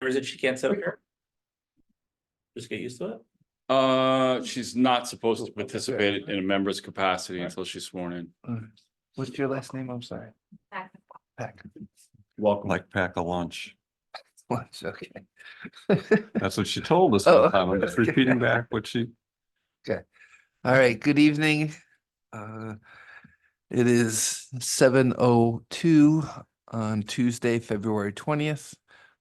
Or is it she can't sit up here? Just get used to it? She's not supposed to participate in a member's capacity until she's sworn in. What's your last name? I'm sorry. Pack. Welcome. Like pack a lunch. Lunch, okay. That's what she told us Oh, one time. I'm just okay. repeating back what she. All right, good evening. It is 7:02 on Tuesday, February 20th.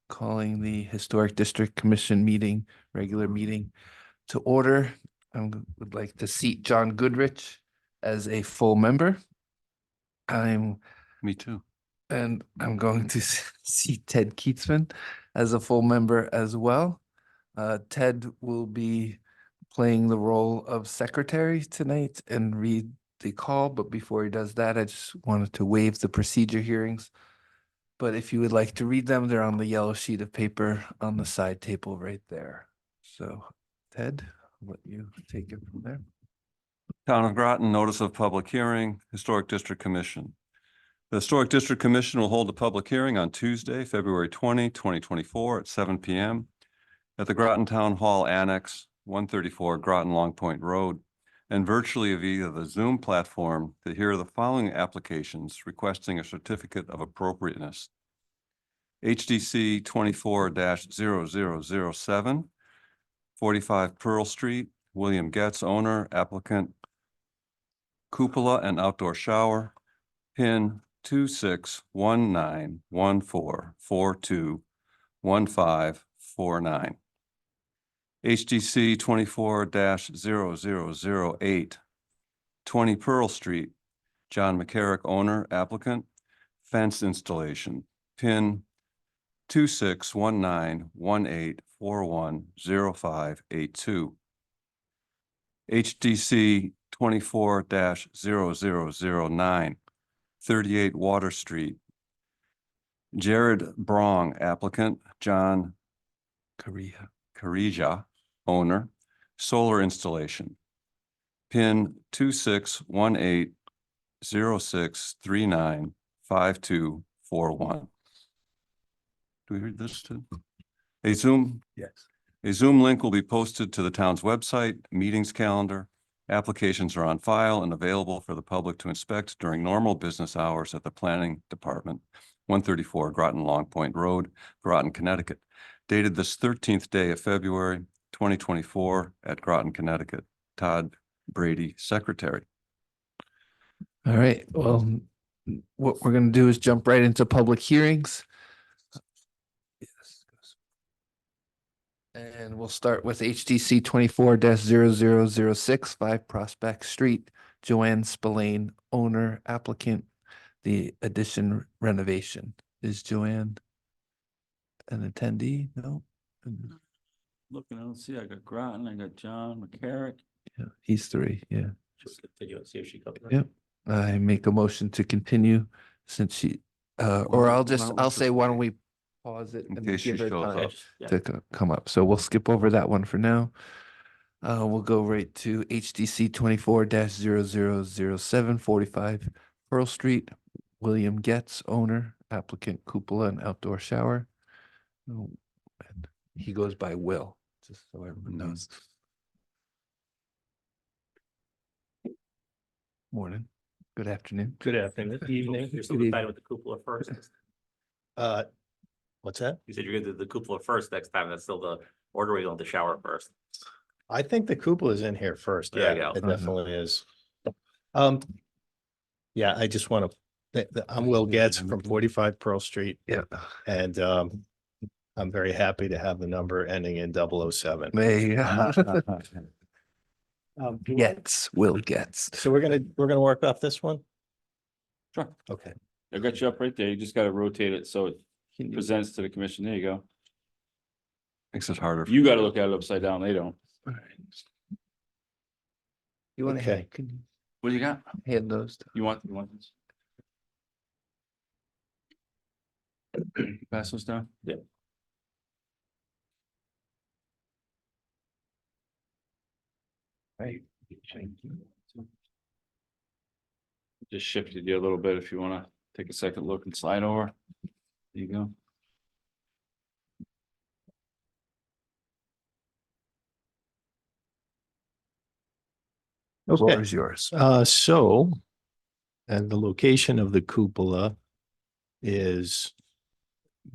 Calling the Historic District Commission meeting, regular meeting to order. I would like to seat John Goodrich as a full member. Me too. And I'm going to seat Ted Keatsman as a full member as well. Ted will be playing the role of secretary tonight and read the call, but before he does that, I just wanted to waive the procedure hearings. But if you would like to read them, they're on the yellow sheet of paper on the side table right there. So Ted, I'll let you take it from there. Town of Groton, notice of public hearing, Historic District Commission. The Historic District Commission will hold a public hearing on Tuesday, February 20, 2024 at 7 p.m. at the Groton Town Hall Annex, 134 Groton Long Point Road, and virtually via the Zoom platform to hear the following applications requesting a certificate of appropriateness. HDC 24-0007, 45 Pearl Street, William Getz, owner, applicant, cupola and outdoor shower, PIN 261914421549. HDC 24-0008, 20 Pearl Street, John McCarrick, owner, applicant, fence installation, PIN 261918410582. HDC 24-0009, 38 Water Street, Jared Brong, applicant, John Carija, owner, solar installation, PIN 261806395241. Do we read this too? A Zoom link will be posted to the town's website, meetings calendar. Applications are on file and available for the public to inspect during normal business hours at the Planning Department, 134 Groton Long Point Road, Groton, Connecticut, dated this 13th day of February, 2024 at Groton, Connecticut. Todd Brady, Secretary. All right, well, what we're going to do is jump right into public hearings. And we'll start with HDC 24-0006, 5 Prospect Street, Joanne Spillane, owner, applicant, the addition renovation. Is Joanne an attendee? No? Looking, I don't see, I got Groton, I got John McCarrick. Yeah, he's 3, yeah. Just continue and see if she comes. Yep. I make a motion to continue since she, or I'll say, why don't we pause it In and case she give her shows time up. to come up. So we'll skip over that one for now. We'll go right to HDC 24-0007, 45 Pearl Street, William Getz, owner, applicant, cupola and outdoor shower. Oh, and he goes by Will, just so everyone knows. Morning. Good afternoon. Good afternoon, evening. You're still deciding with the cupola first. What's that? You said you're gonna do the cupola first next time. That's still the order we want the shower first. I think the cupola is in here first. There Yeah, you go. it definitely is. Yeah, I just want to, I'm Will Getz from 45 Pearl Street. Yeah. And I'm very happy to have the number ending in 007. Will Getz. So we're gonna work off this one? Sure. Okay. I got you up right there. You just gotta rotate it so it presents to the commission. There you go. Makes it harder. You gotta look at it upside down. They don't. You want Okay. to What do you got? hand those? You want this? Pass those down? Yeah. Right. Just shifted you a little bit if you wanna take a second look and slide over. There you go. Floor Okay, is yours. and the location of the cupola is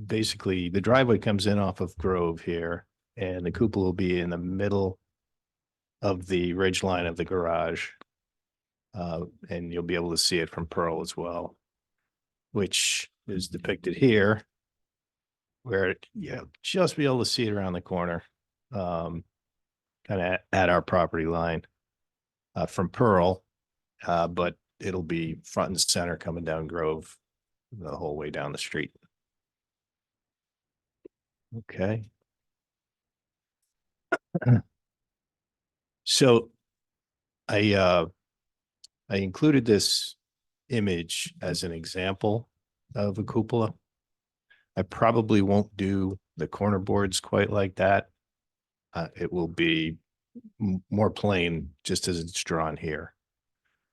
basically the driveway comes in off of Grove here, and the cupola will be in the middle of the ridge line of the garage. And you'll be able to see it from Pearl as well, which is depicted here, where you'll just be able to see it around the corner, kind of at our property line from Pearl, but it'll be front and center coming down Grove the whole way down the street. Okay. So I included this image as an example of a cupola. I probably won't do the corner boards quite like that. It will be more plain, just as it's drawn here.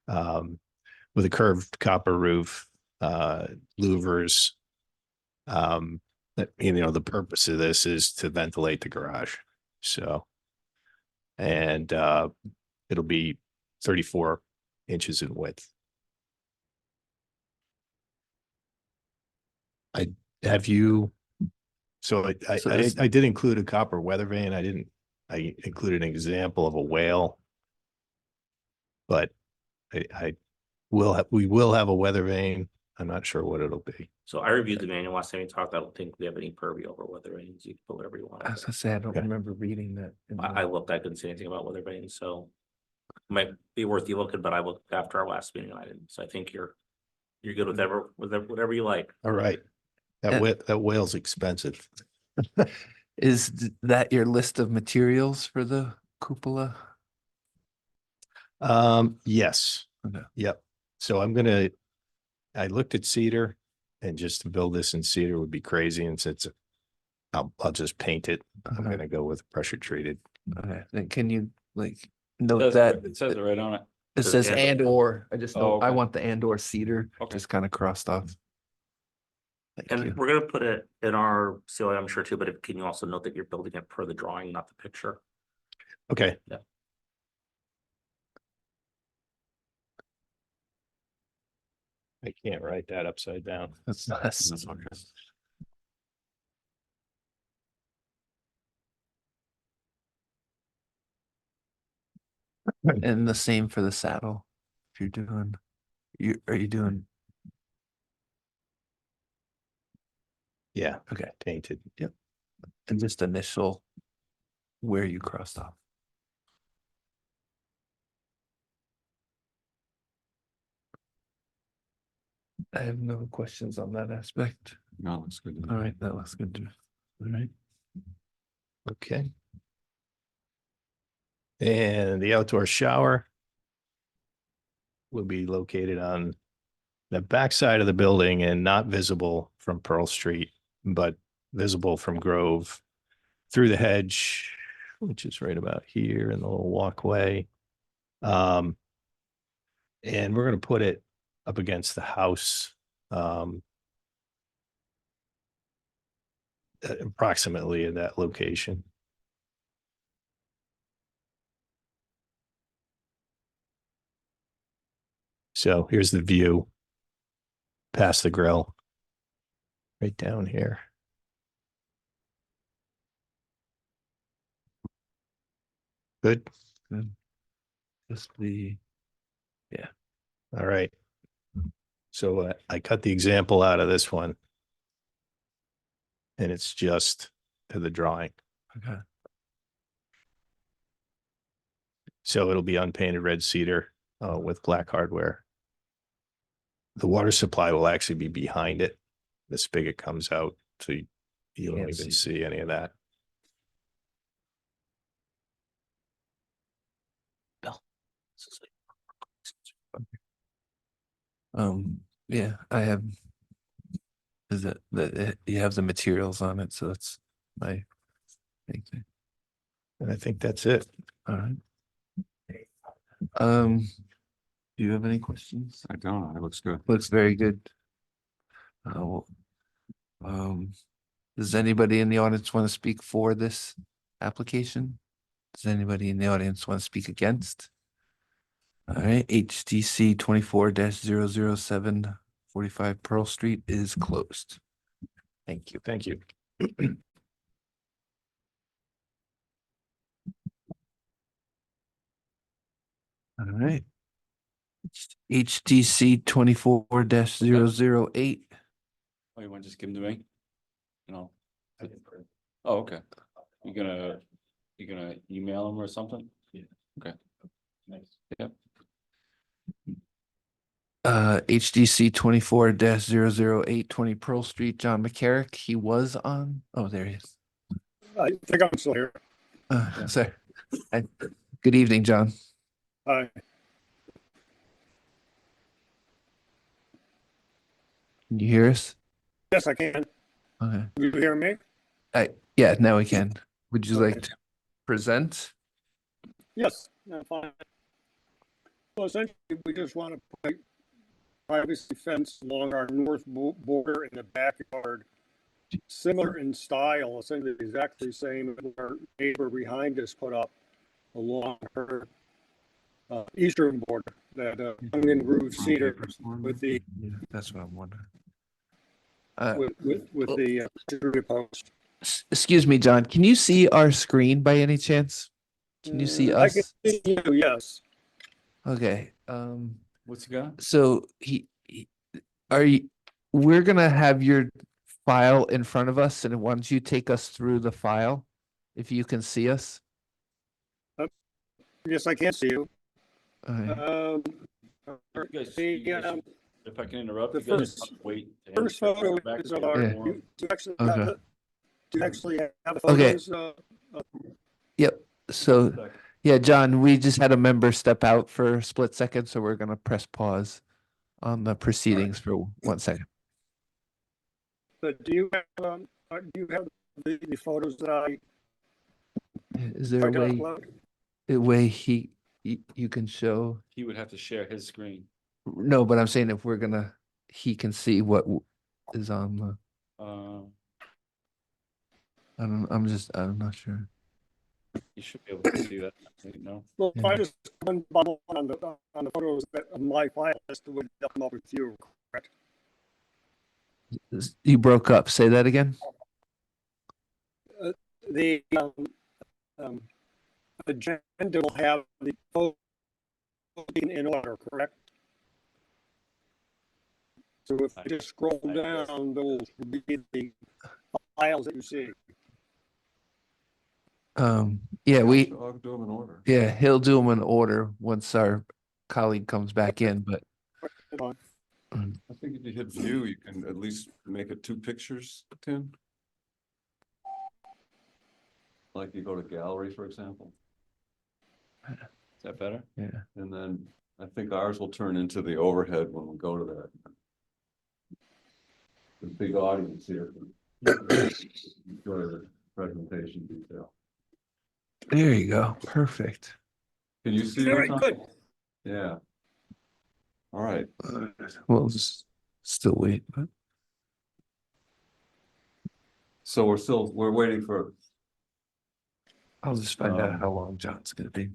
With a curved copper roof, louvers. The purpose of this is to ventilate the garage. So, and it'll be 34 inches in width. Have you? So So is- I did include a copper weather vane. I included an example of a whale. But we will have a weather vane. I'm not sure what it'll be. So I reviewed the manual last time we talked. I don't think we have any purview over weather vanes. You can put whatever you want. I was gonna say, I don't Okay. remember reading that. in the- I looked, I couldn't see anything about weather vanes, so. Might be worth you looking, but I looked after our last meeting and I didn't, so I think you're good with whatever you like. All right. That whale's expensive. Is that your list of materials for the cupola? Yes. Okay. Yep. So I looked at cedar, and just to build this in cedar would be crazy. And since I'll just paint it, I'm Uh-huh. gonna go with pressure treated. Okay, then can you like It note says that it says it right on it. it says and or, I just know, Oh, I okay. want the and or cedar, Okay. just kind of crossed off. Thank And you. we're gonna put it in our COI, I'm sure too, but can you also note that you're building it per the drawing, not the picture? Okay. Yeah. I can't write that upside down. That's nice. That's okay. And the same for the saddle. If you're doing, are you doing, Yeah. Okay. Painted. and just initial where you crossed off? I have no questions on that aspect. No, looks good. to me. All right, that looks good to me. All right. Okay. And the outdoor shower will be located on the backside of the building and not visible from Pearl Street, but visible from Grove through the hedge, which is right about here in the little walkway. And we're going to put it up against the house, approximately in that location. So here's the view past the grill, right down here. Good. Just the, All right. So I cut the example out of this one. And it's just to the drawing. okay, So it'll be unpainted red cedar with black hardware. The water supply will actually be behind it. The spigot comes out, so you don't Can't even see. see any of that. yeah, I have. Is it that you have the materials on it, so that's my big thing. And I think that's it. All right. Do you have any questions? I don't know. It looks good. Looks very good. Well, does anybody in the audience want to speak for this application? Does anybody in the audience want to speak against? All right, HDC 24-007 45 Pearl Street is closed. Thank you. Thank you. All right. HDC 24-008. Oh, you want to just give them to me? No. Oh, okay. You gonna email them or something? Yeah. Okay. Nice. Yep. HDC 24-008 20 Pearl Street, John McCarrick. He was on. Oh, there he is. I think I'm still here. Sorry. Hi. Good evening, John. Hi. Can you hear us? Yes, I can. Okay. You hear me? Yeah, now we can. Would you like Okay. to present? Yes, I'm fine. Well, essentially, we just want to put privacy fence along our north border in the backyard, similar in style, essentially exactly the same as our neighbor behind us put up along her eastern border, that onion groove cedar with the Yeah, that's what I'm wondering. with the security post. Excuse me, John. Can you see our screen by any chance? Can you see I can us? see you, yes. Okay. What's he got? So are you? We're gonna have your file in front of us, and once you take us through the file, if you can see us. Yes, I can see you. Okay. Um, You guys- the, you guys- If I can interrupt, the you guys first- wait. to have first the photo back is to of the our, Yeah. forum. do you actually Okay. have, do you actually have the Okay. photos? Yep. So, yeah, John, we just had a member step out for a split second, so we're gonna press pause on the proceedings for 1 second. But do you have the photos that I Is there a tried to way, upload? you can show? He would have to share his screen. No, but I'm saying if we're gonna, he can see what is on the, I'm not sure. You should be able to see that. No. Well, if Yeah. I just one by one on the photos that of my file list would come up with you, correct? You broke up. Say that again. The agenda will have the photos in order, correct? So if you just scroll I guess. down, there will be the files that you see. Yeah, I'll do them in order. yeah, he'll do them in order once our colleague comes back in, but I think if you hit view, you can at least make it 2 pictures, Tim. Like you go to gallery, for example, Is that better? yeah. and then I think ours will turn into the overhead when we go to that. The big audience here. Enjoy the presentation detail. There you go. Perfect. Can you see? Very what's on? good. Yeah. All right. We'll just still wait, but So we're waiting for, I'll just find out how long John's gonna be.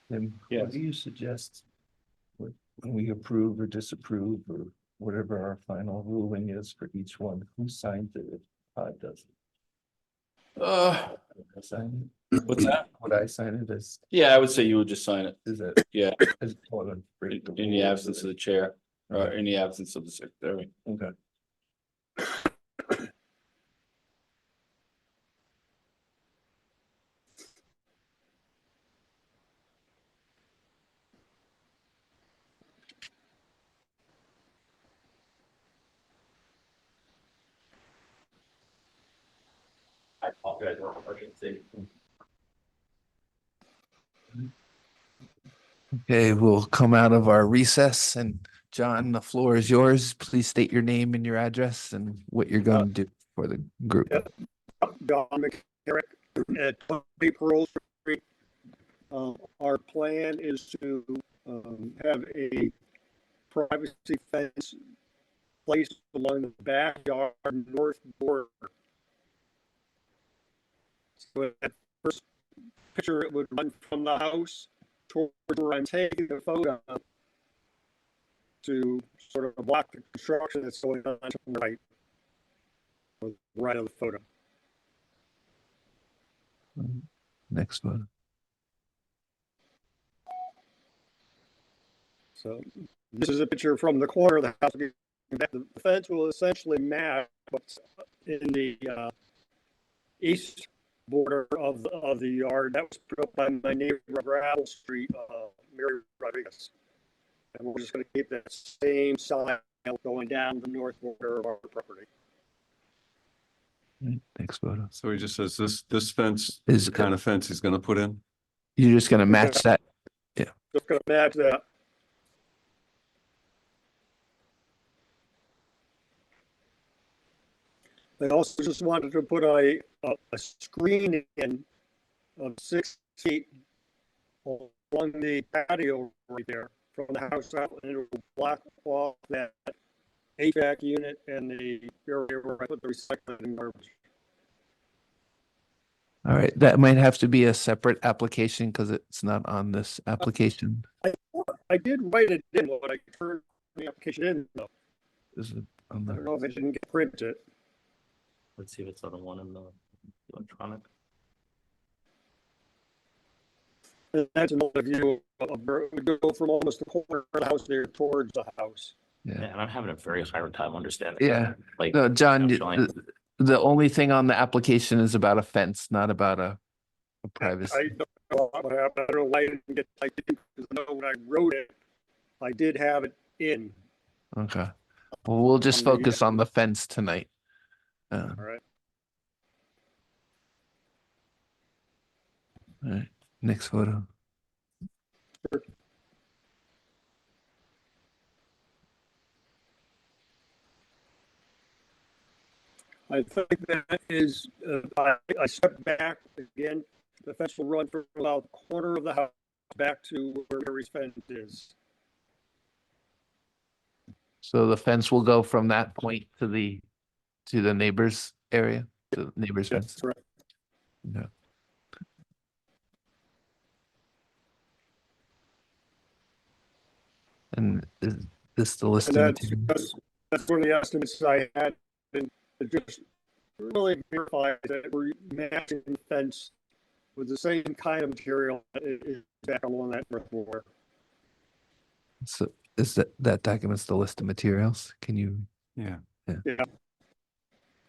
Then Yes. what do you suggest? When we approve or disapprove or whatever our final ruling is for each one, who signs it? If Todd does it? I sign What's that? Would I sign it as, Yeah, I would say you would just sign it. is it? Yeah, As part of break the in the rules absence of or- the chair, or in the absence of the secretary. Okay. I apologize for emergency. Okay, we'll come out of our recess and John, the floor is yours. Please state your name and your address and what you're going to do for the group. Yeah. Don McCarrick at 20 Pearl Street. Our plan is to have a privacy fence placed along the backyard north border. So at first picture, it would run from the house towards where I'm taking the photo to sort of block the construction that's going on to the right of the photo. Next one. So this is a picture from the corner of the house. The fence will essentially match what's in the east border of the yard that was put up by my neighbor Gravel Street, Mary Rodriguez. And we're just going to keep that same style going down the north border of our property. Next photo. So he just says this fence Is is the kind of fence he's gonna put in? You're just gonna match that? Just going to match that. I also just wanted to put a screen in of 6 feet along the patio right there from the house out, and it will block off that HVAC unit and the area where I put the recycling garbage. All right, that might have to be a separate application because it's not on this application. I did write it in, but I turned the application in, though. Is it on I the? don't know if it didn't get printed. Let's see if it's on the one in the electronic. And that's another view of where it would go from almost the corner of the house there towards the house. Yeah, and I'm having a very hard time understanding. Yeah. Like, No, John, actually. the only thing on the application is about a fence, not about a privacy. I don't know what happened. I don't know why I didn't get like because I know when I wrote it, I did have it in. Okay. Well, we'll just On the- focus on the fence tonight. All right. All right, next photo. I think that is, I stepped back again. The fence will run from about the corner of the house back to where Mary's fence is. So the fence will go from that point to the neighbor's area, to the neighbor's Yes, fence. correct. Yeah. And is this the list? And of that's, materials? that's one of the estimates I had, and it just really verified that we're matching the fence with the same kind of material that is back along that north border. So is that document's the list of materials? Can you? Yeah. Yeah,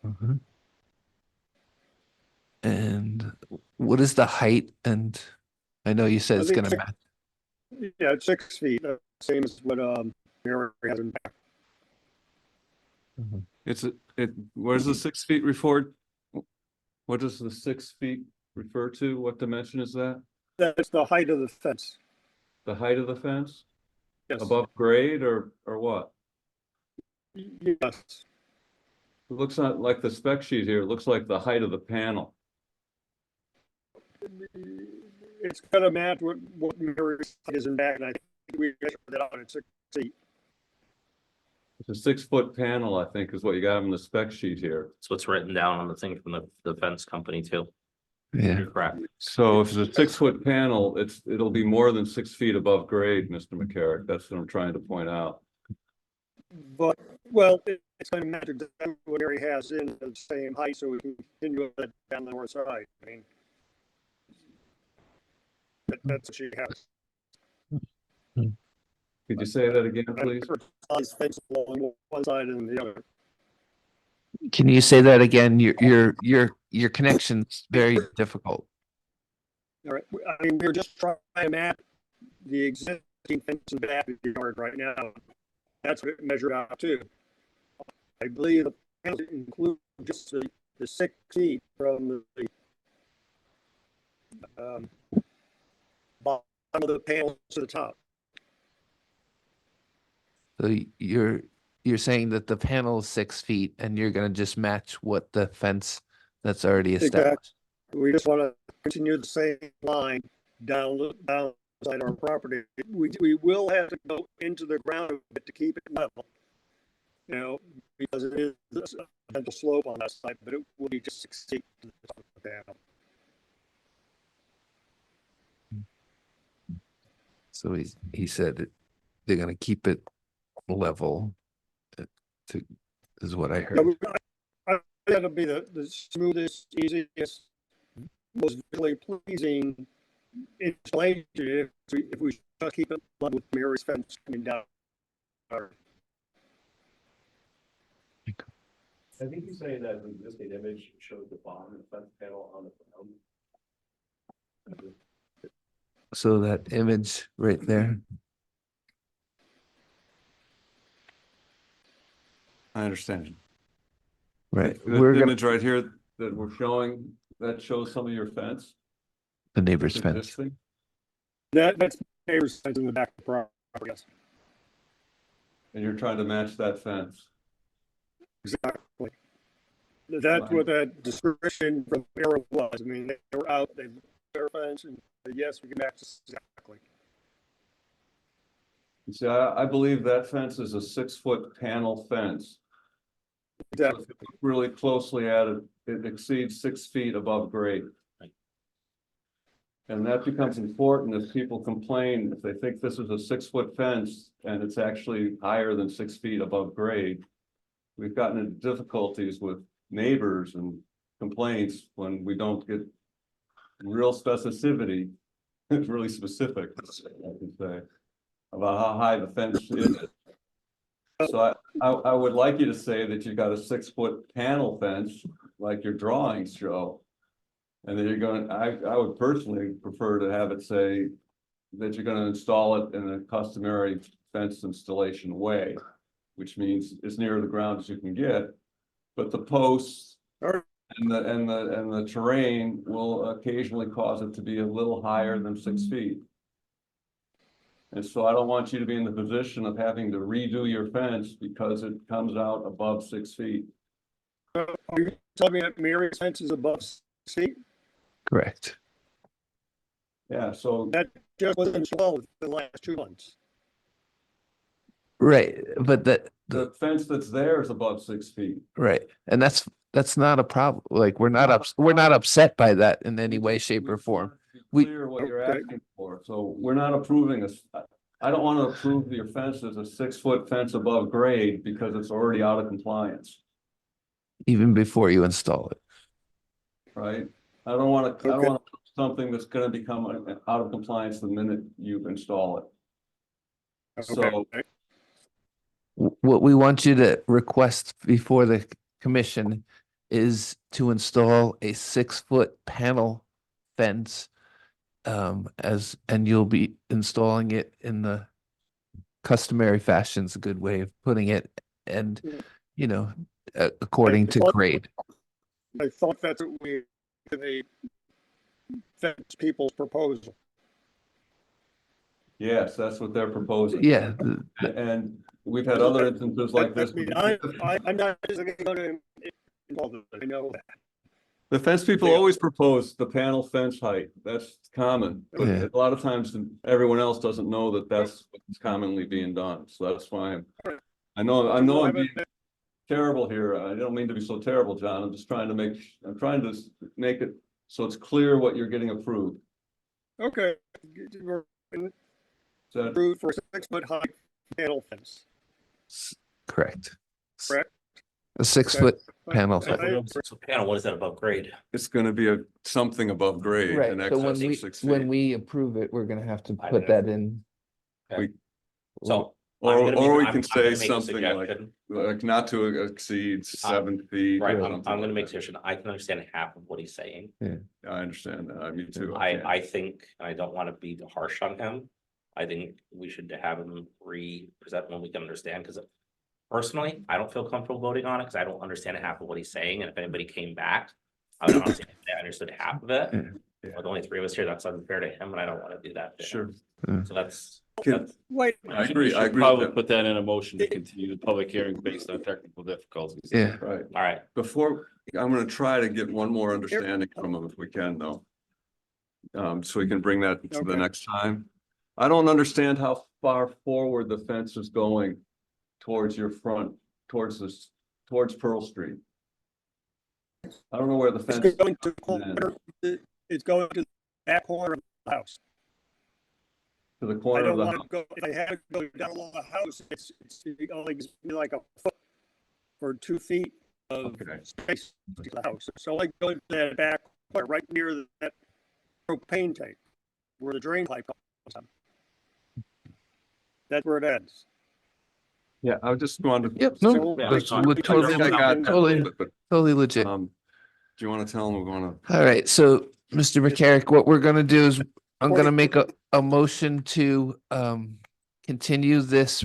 Mhm. And what is the height? And I know you said I it's think gonna six- match. yeah, it's 6 feet, same as what Mary has in back. Where's the 6 feet referred? What does the 6 feet refer to? What dimension is that? That's the height of the fence. The height of the fence? Yes. Above grade or what? Yes. It looks not like the spec sheet here. It looks like the height of the panel. It's gonna match what Mary's is in back, and I think we measured that out at 6 feet. It's a 6-foot panel, I think, is what you got in the spec sheet here. So it's written down on the thing from the fence company too. Yeah, You're correct. So if it's a 6-foot panel, it'll be more than 6 feet above grade, Mr. McCarrick. That's what I'm trying to point out. But, well, it's going to match exactly what Mary has in the same height, so we can continue it down the north side. I mean, that's what she has. Could you say that again, please? Size fence along one side and the other. can you say that again? Your connection's very difficult. All right, I mean, we're just trying to map the existing fence in the back of the yard right now. That's what it measured out to. I believe the panels include just the 6 feet from the bottom of the panels to the top. So you're saying that the panel is 6 feet and you're gonna just match what the fence that's already established? We just want to continue the same line down side our property. We will have to go into the ground a bit to keep it level. You know, because it is a potential slope on that side, but it will be just 6 feet to the top of the panel. So he said they're gonna keep it level to, is what I heard. That'll be the smoothest, easiest, most visually pleasing installation if we just keep it level with Mary's fence coming down. I think he's saying that the existing image shows the bottom of the fence panel on the ground. So that image right there, I understand. right? The We're gonna, image right here that we're showing, that shows some of your fence. the neighbor's that's fence. existing. That's neighbor's fence in the back of the property. Yes, And you're trying to match that fence. exactly. That's what that description from Arrow was. I mean, they were out, they their fence, and yes, we can match this exactly. You see, I believe that fence is a 6-foot panel fence. Exactly. So if you look really closely at it, it exceeds 6 feet above grade. And that becomes important if people complain, if they think this is a 6-foot fence and it's actually higher than 6 feet above grade. We've gotten into difficulties with neighbors and complaints when we don't get real specificity. It's really specific, I can say, about how high the fence is. So I would like you to say that you got a 6-foot panel fence, like your drawings show. And then you're going, I would personally prefer to have it say that you're going to install it in a customary fence installation way, which means as near the ground as you can get. But the posts and the terrain will occasionally cause it to be a little higher than 6 feet. And so I don't want you to be in the position of having to redo your fence because it comes out above 6 feet. Are you telling me that Mary's fence is above 6 feet? Correct. Yeah, so That just was installed in the last 2 months. Right, but the fence that's there is above 6 feet. right, and that's not a problem. Like we're not upset by that in any way, shape, or form. We We- clear what you're Okay. asking for, so we're not approving this. I don't want to approve your fence as a 6-foot fence above grade because it's already out of compliance, Even before you install it. right? I don't want to, Okay. something that's going to become out of compliance the minute you install it. So Okay. What we want you to request before the commission is to install a 6-foot panel fence. And you'll be installing it in the customary fashion's a good way of putting it, and you know, according to grade. I thought that's what the fence people's proposal. yes, that's what they're proposing. Yeah, And we've had other instances like this. I mean, I'm not just going to involve it. I know that. The fence people Yeah. always propose the panel fence height. That's common, but Yeah. a lot of times everyone else doesn't know that that's what's commonly being done. So that's why I know I'm being terrible here. I don't mean to be so terrible, John. I'm just trying to make it so it's clear what you're getting approved. Okay. We're in So approved for a 6-foot high panel fence. Correct. Correct. A 6-foot panel. So if we're doing six foot panel, what is that above grade? it's gonna be something above grade. Right, in so when excess of we, 6 when feet. we approve it, we're gonna have to I put don't that in. So. Or, I'm gonna or make- we I'm can gonna say make a something like, suggestion. not to exceed 7 feet. or Right, something I'm gonna like make a that. suggestion. I can understand half of what he's saying. I understand that, I mean too. I think, and I don't want to be harsh on him. I think we should have him re-present when we can understand, because personally, I don't feel comfortable voting on it, because I don't understand half of what he's saying, and if anybody came back, I would honestly, I understood half of it. Yeah. With only 3 of us here, that's unfair to him, and I don't want to do that. to him. Sure. So that's, Can- Wait, I agree, I should agree. Probably with that. put that in a motion to continue the public hearing based on technical difficulties. Yeah, Right, all right. before, I'm gonna try to get one more understanding from him if we can, though. So we can bring that to the Okay. next time. I don't understand how far forward the fence is going towards your front, towards towards Pearl Street. I don't know where the fence. it's going to the comes in. corner, it's going to the back corner of the house. To the I corner of don't the want house. to go, if I had to go down along the house, it's only gives me like a foot or 2 feet of Okay. space to the house. So like go to that back corner, right near that propane tank, where the drain pipe comes from. That's where it ends. Yeah, I just wanted. to. yep, no, So- Yeah, that's I- would I totally, I got that, totally, but, totally legit. do you wanna tell him we're gonna? All right, so Mr. McCarrick, what we're gonna do is I'm gonna make a motion to continue this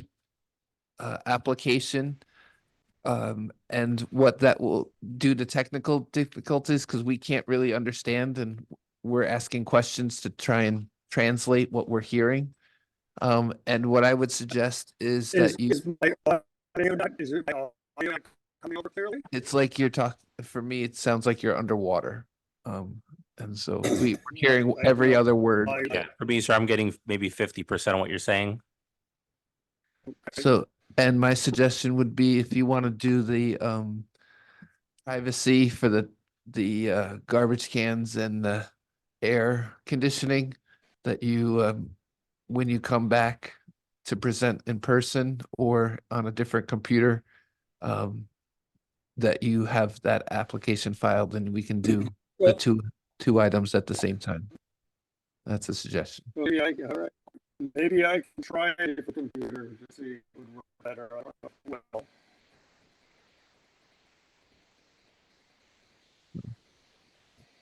application. And what that will do to technical difficulties, because we can't really understand and we're asking questions to try and translate what we're hearing. And what I would suggest is that you, Is my audio not, is it my audio not coming over clearly? it's like you're talking, for me, it sounds like you're underwater. And so we're hearing every other word. Yeah, for me, sir, I'm getting maybe 50% of what you're saying. So, and my suggestion would be if you want to do the privacy for the garbage cans and the air conditioning, that you when you come back to present in person or on a different computer, that you have that application filed and we can do the Well- two items at the same time. That's a suggestion. Maybe all right. Maybe I can try it with a computer to see if it would work better. I don't know. Well,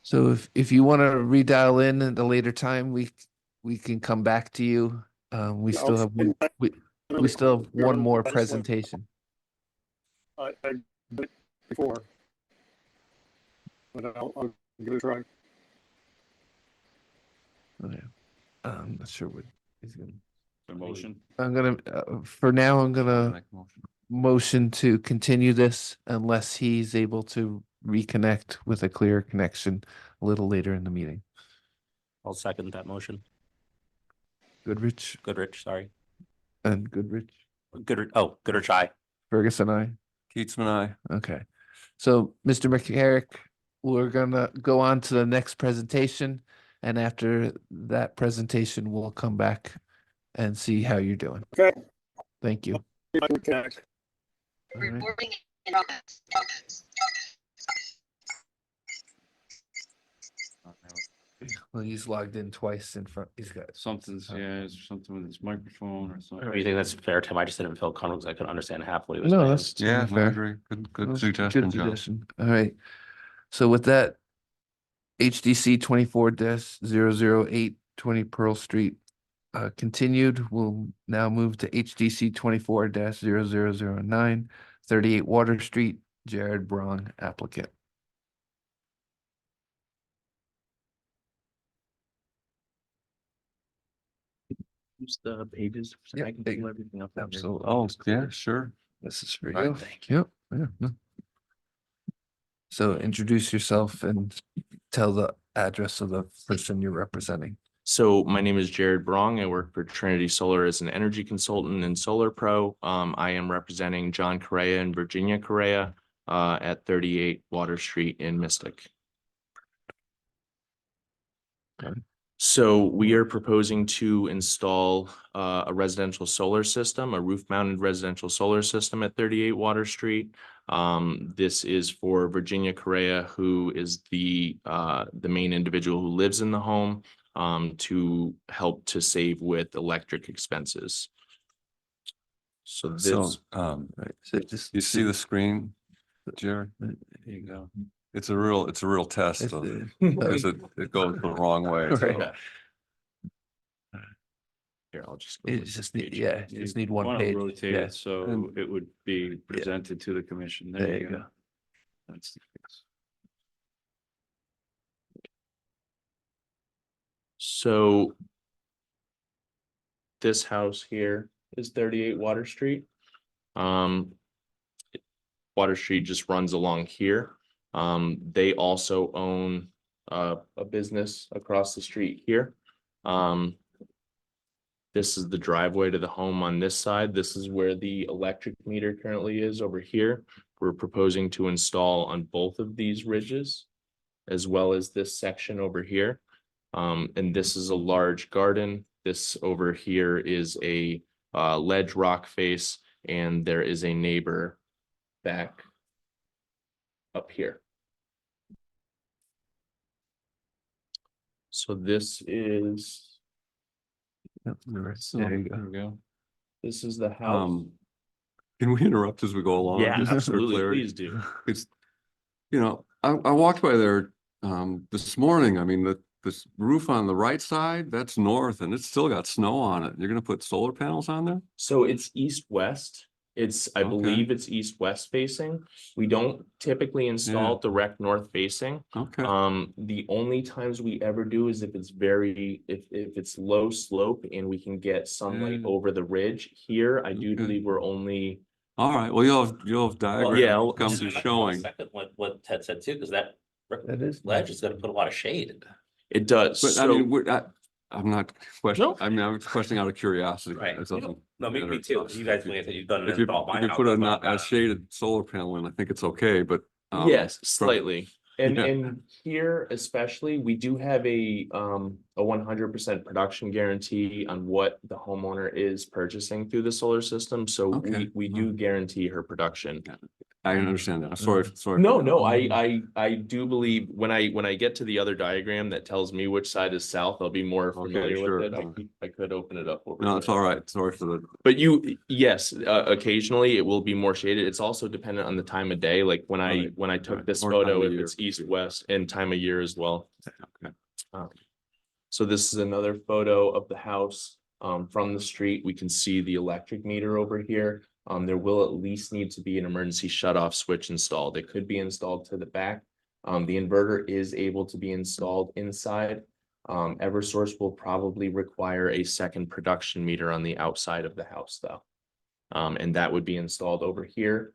So if you want to redial in at a later time, we can come back to you. We still have one, we still have one more presentation. I did it before. But I'll give it a try. Okay. I'm not sure what he's gonna. A motion. I'm gonna, for now, I'm gonna Make a motion. motion to continue this unless he's able to reconnect with a clear connection a little later in the meeting. I'll second that motion. Goodrich Goodrich, sorry. and Goodrich, Goodrich, aye. Ferguson, I. Keatsman, I. Okay. So, Mr. McCarrick, we're gonna go on to the next presentation. And after that presentation, we'll come back and see how you're doing. Okay. Thank you. I can connect. All right. Reporting in progress. Well, he's logged in twice in front. He's got. Something's, yeah, is there something with his microphone or something? Do you think that's fair, Tim? I just didn't feel comfortable because I couldn't understand half what he was No, saying. that's Yeah, totally I fair. agree. Good Well, suggestion, good Joe. suggestion. All right. So with that, HDC 24-008 20 Pearl Street continued. We'll now move to HDC 24-0009 38 Water Street, Jared Brong applicant. Use the pages. So Yeah, I can they- pull everything up. on here. Absolutely. Oh, yeah, sure. This is for Right, you. thank Yep. Yeah. No. So introduce yourself and tell the address of the person you're representing. So my name is Jared Brong. I work for Trinity Solar as an energy consultant and Solar Pro. I am representing John Correa and Virginia Correa at 38 Water Street in Mystic. So we are proposing to install a residential solar system, a roof-mounted residential solar system at 38 Water Street. This is for Virginia Correa, who is the main individual who lives in the home, to help to save with electric expenses. So So, this, you see the screen, Jerry? There you go. It's a real test It's of, the- because it goes the wrong way. so- Right. okay. Here, I'll just. go It with just this need, page. yeah, You just need one wanna page. rotate Yeah. it so it would be presented to the commission. There you go. That's the fix. So this house here is 38 Water Street. Water Street just runs along here. They also own a business across the street here. This is the driveway to the home on this side. This is where the electric meter currently is over here. We're proposing to install on both of these ridges, as well as this section over here. And this is a large garden. This over here is a ledge rock face, and there is a neighbor back up here. So this is, Yep, the rest. So, There you There go. we go. this is the house. Can we interrupt as we go along? Yeah, just for absolutely, clarity? please do. It's, I walked by there this morning. I mean, this roof on the right side, that's north and it's still got snow on it. You're gonna put solar panels on there? So it's east-west. I Okay. believe it's east-west facing. We don't typically install Yeah. direct north facing. Okay, The only times we ever do is if it's if it's low slope and we can get sunlight Yeah. over the ridge. Here, I do Okay. believe we're only, all right. Well, you'll have yeah, diagrams I'll- come And to I can showing. second what Ted said too, because that That is. ledge is gonna put a lot of shade. it does. But I So, mean, I'm not questioning, No. I mean, I'm questioning out of curiosity. Right. It doesn't No, me matter. too. You guys, like I said, you've done If it you, all my if you house. put a that's not not a shaded solar panel in, I think it's okay, but. yes, slightly. And Yeah. and here especially, we do have a 100% production guarantee on what the homeowner is purchasing through the solar system. So Okay. we do guarantee her production. I understand that. I'm sorry, sorry. No, for- no, I do believe when I get to the other diagram that tells me which side is south, I'll be more Okay, familiar sure. with it. I could open it up over No, here. it's all right. Sorry for the, But yes, occasionally it will be more shaded. It's also dependent on the time of day, like when Right, I took right. this Or time photo, of if it's year. east, west, and time of year as well. okay. So this is another photo of the house from the street. We can see the electric meter over here. There will at least need to be an emergency shut-off switch installed. It could be installed to the back. The inverter is able to be installed inside. Eversource will probably require a second production meter on the outside of the house, though. And that would be installed over here.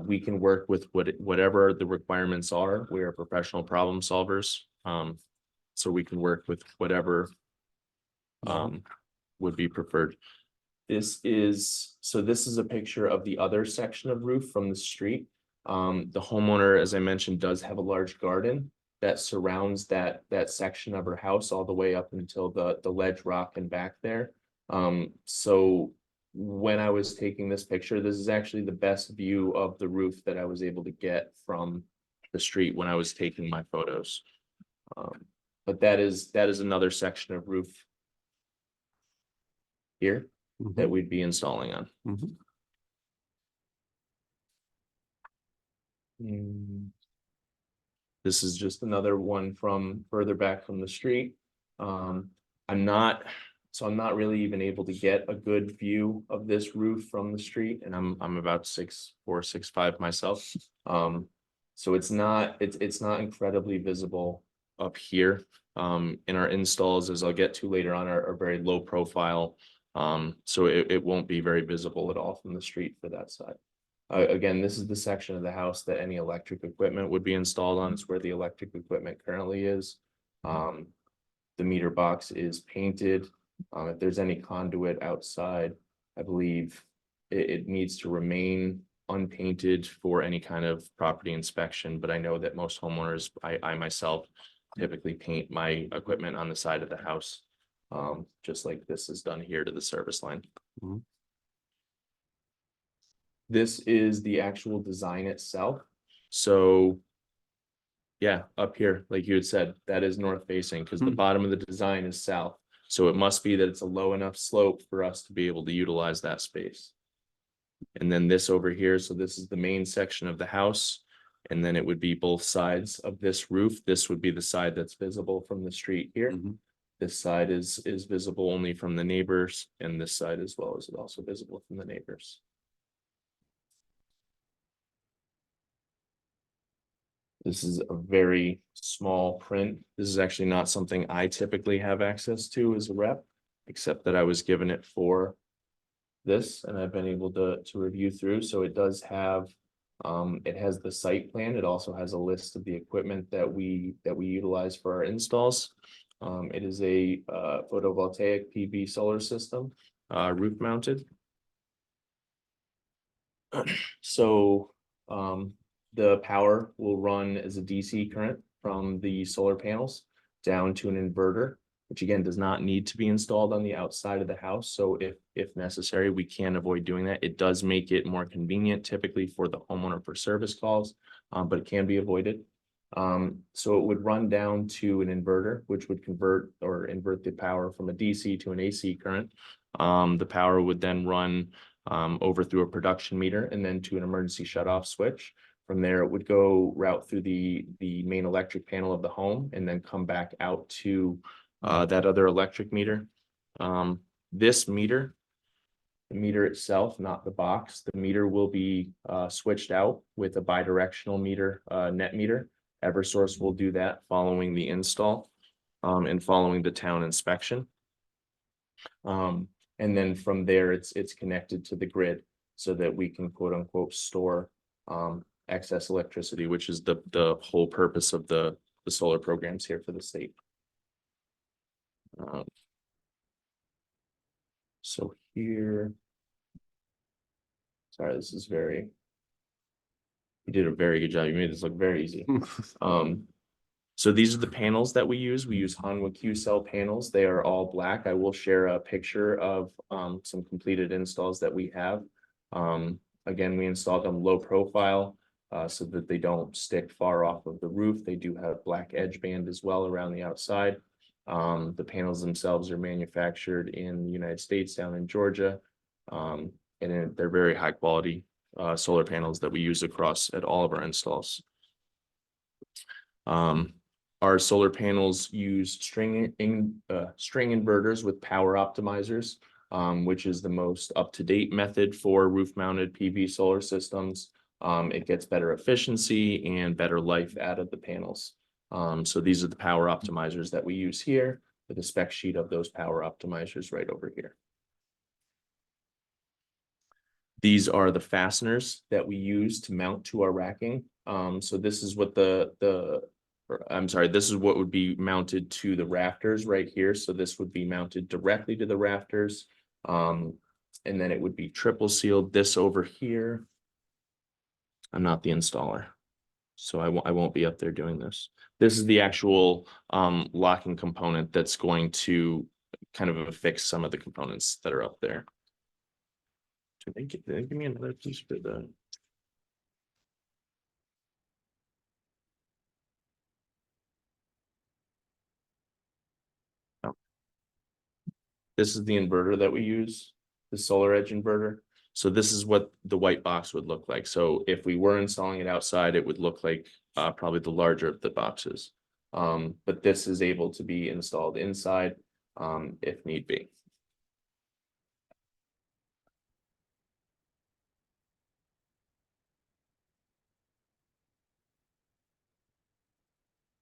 We can work with whatever the requirements are. We are professional problem solvers. So we can work with whatever would be preferred. This is a picture of the other section of roof from the street. The homeowner, as I mentioned, does have a large garden that surrounds that section of her house all the way up until the ledge rock and back there. So when I was taking this picture, this is actually the best view of the roof that I was able to get from the street when I was taking my photos. But that is another section of roof here that we'd be installing on. Mhm. This is just another one from further back from the street. I'm not really even able to get a good view of this roof from the street, and I'm about 6'4", 6'5" myself. So it's not incredibly visible up here. In our installs, as I'll get to later on, are very low profile. So it won't be very visible at all from the street for that side. Again, this is the section of the house that any electric equipment would be installed on. It's where the electric equipment currently is. The meter box is painted. If there's any conduit outside, I believe it needs to remain unpainted for any kind of property inspection, but I know that most homeowners, I myself, typically paint my equipment on the side of the house. Just like this is done here to the service line. Mhm. This is the actual design itself. So yeah, up here, like you had said, that is north facing because the Hmm. bottom of the design is south. So it must be that it's a low enough slope for us to be able to utilize that space. And then this over here, so this is the main section of the house. And then it would be both sides of this roof. This would be the side that's visible from the street here. Mhm. This side is visible only from the neighbors, and this side as well is also visible from the neighbors. This is a very small print. This is actually not something I typically have access to as a rep, except that I was given it for this and I've been able to review through. So it does have, it has the site plan. It also has a list of the equipment that we utilize for our installs. It is a photovoltaic PV solar system, roof mounted. So the power will run as a DC current from the solar panels down to an inverter, which again does not need to be installed on the outside of the house. So if necessary, we can avoid doing that. It does make it more convenient typically for the homeowner for service calls, but it can be avoided. So it would run down to an inverter, which would convert or invert the power from a DC to an AC current. The power would then run over through a production meter and then to an emergency shutoff switch. From there, it would go route through the main electric panel of the home and then come back out to that other electric meter. This meter, the meter itself, not the box, the meter will be switched out with a bidirectional meter, net meter. Eversource will do that following the install and following the town inspection. And then from there, it's connected to the grid so that we can quote unquote store excess electricity, which is the whole purpose of the solar programs here for the state. So here, sorry, this is very, you did a very good job. You made this look very easy. So these are the panels that we use. We use Hanwha Q-cell panels. They are all black. I will share a picture of some completed installs that we have. Again, we installed them low profile so that they don't stick far off of the roof. They do have black edge band as well around the outside. The panels themselves are manufactured in the United States down in Georgia. And they're very high quality solar panels that we use across at all of our installs. Our solar panels use string inverters with power optimizers, which is the most up-to-date method for roof-mounted PV solar systems. It gets better efficiency and better life out of the panels. So these are the power optimizers that we use here with a spec sheet of those power optimizers right over here. These are the fasteners that we use to mount to our racking. So this is what this is what would be mounted to the rafters right here. So this would be mounted directly to the rafters. And then it would be triple sealed. This over here, I'm not the installer, so I won't be up there doing this. This is the actual locking component that's going to kind of affix some of the components that are up there. Did they give me another piece for the? This is the inverter that we use, the solar edge inverter. So this is what the white box would look like. So if we were installing it outside, it would look like probably the larger of the boxes. But this is able to be installed inside if need be.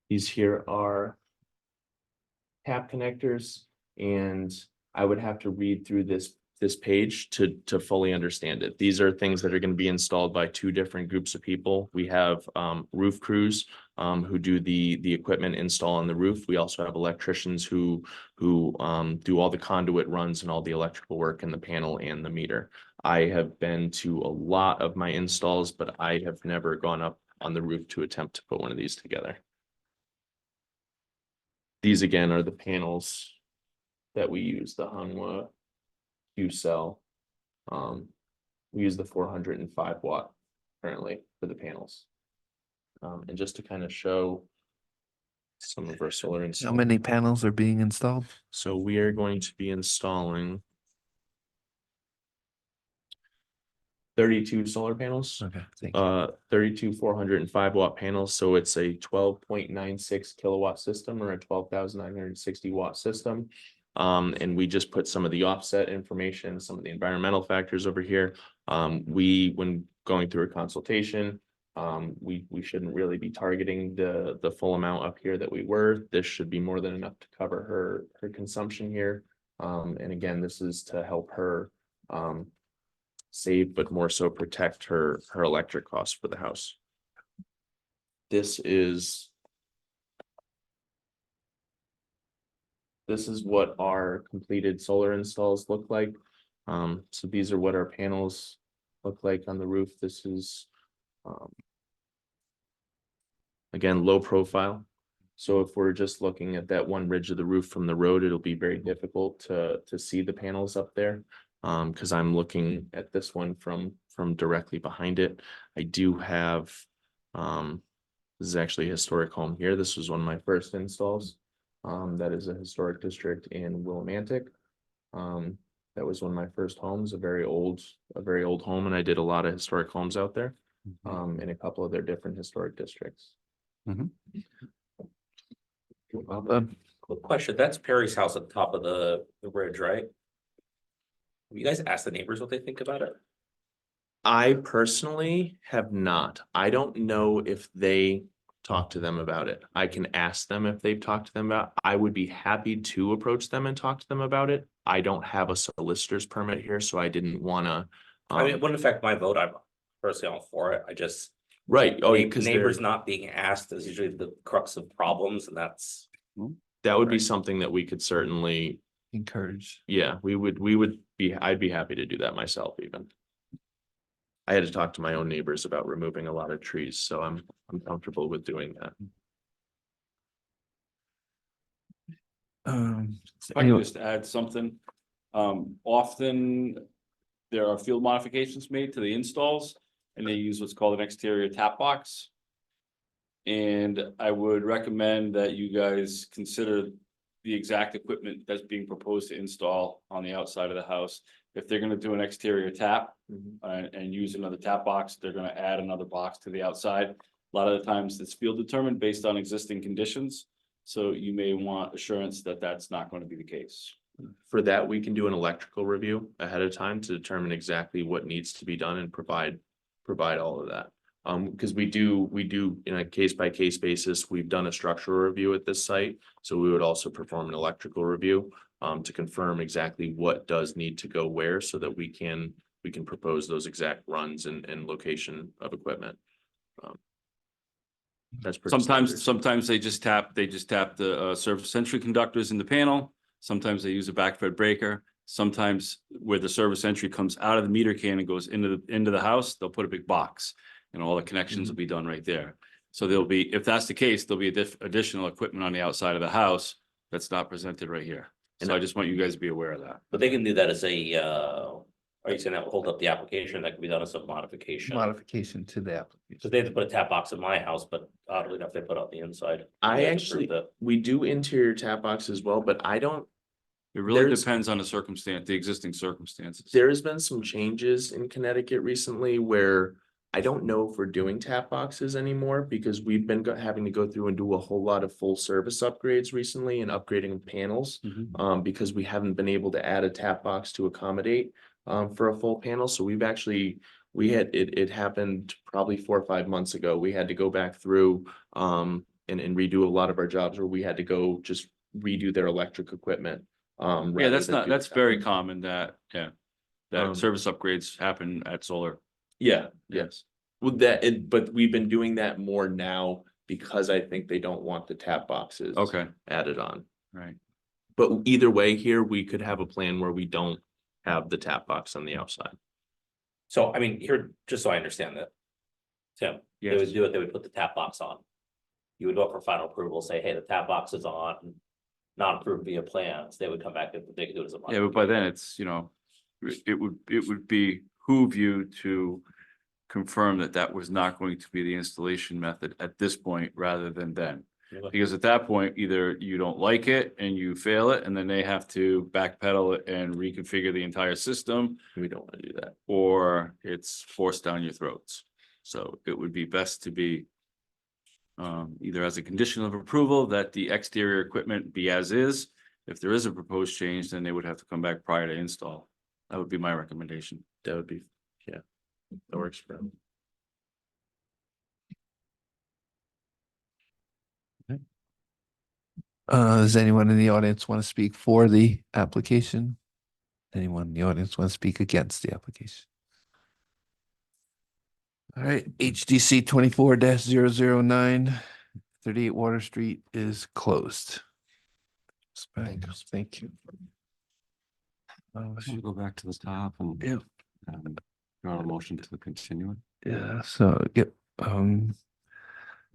These here are tap connectors, and I would have to read through this page to fully understand it. These are things that are going to be installed by two different groups of people. We have roof crews who do the equipment install on the roof. We also have electricians who do all the conduit runs and all the electrical work in the panel and the meter. I have been to a lot of my installs, but I have never gone up on the roof to attempt to put one of these together. These again are the panels that we use, the Hanwha Q cell. We use the 405 watt currently for the panels. And just to kind of show some of our solar How install. many panels are being installed? So we are going to be installing 32 solar panels. Okay, thank you. 32 405 watt panels, so it's a 12.96 kilowatt system or a 12,960 watt system. And we just put some of the offset information, some of the environmental factors over here. When going through a consultation, we shouldn't really be targeting the full amount up here that we were. This should be more than enough to cover her consumption here. And again, this is to help her save, but more so protect her electric costs for the house. This is what our completed solar installs look like. So these are what our panels look like on the roof. This is again, low profile. So if we're just looking at that one ridge of the roof from the road, it'll be very difficult to see the panels up there. Because I'm looking at this one from directly behind it. I do have this is actually a historic home here. This was one of my first installs. That is a historic district in Willimantic. That was one of my first homes, a very old home, and I did a lot of historic homes out there. In a couple of their different historic districts. Well done. Quick question, that's Perry's house at the top of the ridge, right? Have you guys asked the neighbors what they think about it? I personally have not. I don't know if they talked to them about it. I can ask them if they've talked to them about. I would be happy to approach them and talk to them about it. I don't have a solicitor's permit here, so I didn't want to. I mean, it wouldn't affect my vote. I'm personally all for it. I just. Right. Oh, because neighbors not being asked is usually the crux of problems, and that's. That would be Right. something that we could certainly. Encourage. Yeah, I'd be happy to do that myself even. I had to talk to my own neighbors about removing a lot of trees, so I'm comfortable with doing that. If I Anyway, could just add something, often there are field modifications made to the installs and they use what's called an exterior tap box. And I would recommend that you guys consider the exact equipment that's being proposed to install on the outside of the house. If they're gonna do an exterior tap and use another tap box, they're gonna add another box to the outside. A lot of the times it's field determined based on existing conditions. So you may want assurance that that's not going to be the case. For that, we can do an electrical review ahead of time to determine exactly what needs to be done and provide all of that. Because we do in a case by case basis, we've done a structural review at this site. So we would also perform an electrical review to confirm exactly what does need to go where so that we can propose those exact runs and location of equipment. That's pretty standard. Sometimes they just tap the surface entry conductors in the panel. Sometimes they use a backfed breaker. Sometimes where the service entry comes out of the meter can and goes into the house, they'll put a big box and all the connections will be done right there. So there'll be, if that's the case, there'll be additional equipment on the outside of the house that's not presented right here. So I just want you guys to be aware of that. But they can do that as a, are you saying that will hold up the application? That can be done as a modification? Modification to the application. So they had to put a tap box in my house, but oddly enough, they put out the inside. I They had to actually, prove that. we do interior tap box as well, but I don't. It really There's- depends on the circumstance, the existing circumstances. There has been some changes in Connecticut recently where I don't know if we're doing tap boxes anymore because we've been having to go through and do a whole lot of full service upgrades recently and upgrading panels. Because we haven't been able to add a tap box to accommodate for a full panel. So we've actually, it happened probably 4 or 5 months ago. We had to go back through and redo a lot of our jobs where we had to go just redo their electric equipment. Yeah, that's very common that service upgrades happen at solar. Yeah, yes. Well, but we've been doing that more now because I think they don't want the tap boxes Okay, added on. right. But either way here, we could have a plan where we don't have the tap box on the outside. So, I mean, here, just so I understand that. Tim, they would Yes. do it, they would put the tap box on. You would go up for final approval, say, hey, the tap box is on, not approved via plans, they would come back if they could do it as a. Yeah, but by then it's, you know, it would behoove you to confirm that that was not going to be the installation method at this point rather than then. Because at that point, either you don't like it and you fail it, and then they have to backpedal it and reconfigure the entire system. We don't want to do that. Or it's forced down your throats. So it would be best to be either as a condition of approval that the exterior equipment be as is. If there is a proposed change, then they would have to come back prior to install. That would be my recommendation. That would be, yeah, that works for me. Does anyone in the audience want to speak for the application? Anyone in the audience want to speak against the application? All right, HDC 24-009, 38 Water Street is closed. Thank you. Should we go back to the top and? Yeah. You want a motion to continue it? Yeah, so, yep,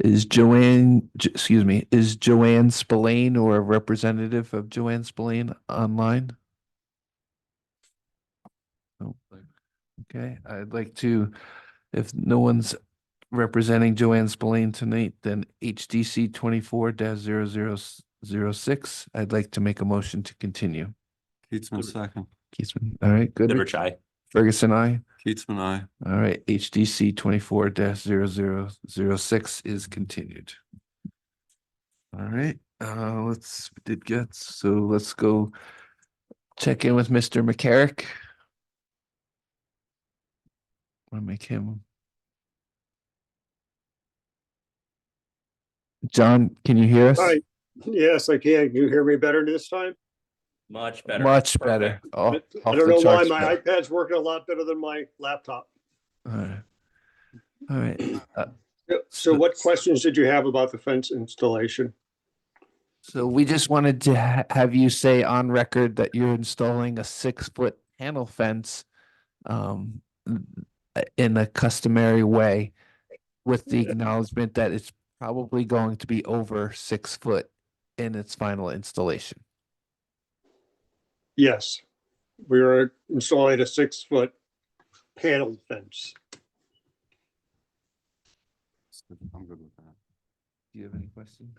is Joanne, is Joanne Spillane or a representative of Joanne Spillane online? No. Okay, I'd like to, if no one's representing Joanne Spillane tonight, then HDC 24-0006, I'd like to make a motion to continue. Keatsman second. Keithman, all right, good. Never try. Ferguson, aye. Keatsman, aye. All right, HDC 24-0006 is continued. All right, let's go check in with Mr. McCarrick. Want to make him. John, can you hear us? Hi, yes, I can. Can you hear me better this time? Much better. Much Perfect. better. Oh, I don't know why my iPad's working a lot better than my laptop. All right. All right. So what questions did you have about the fence installation? So we just wanted to have you say on record that you're installing a 6-foot panel fence in a customary way with the acknowledgement that it's probably going to be over 6 foot in its final installation. Yes, we are installing a 6-foot panel fence. I'm good with that. Do you have any questions?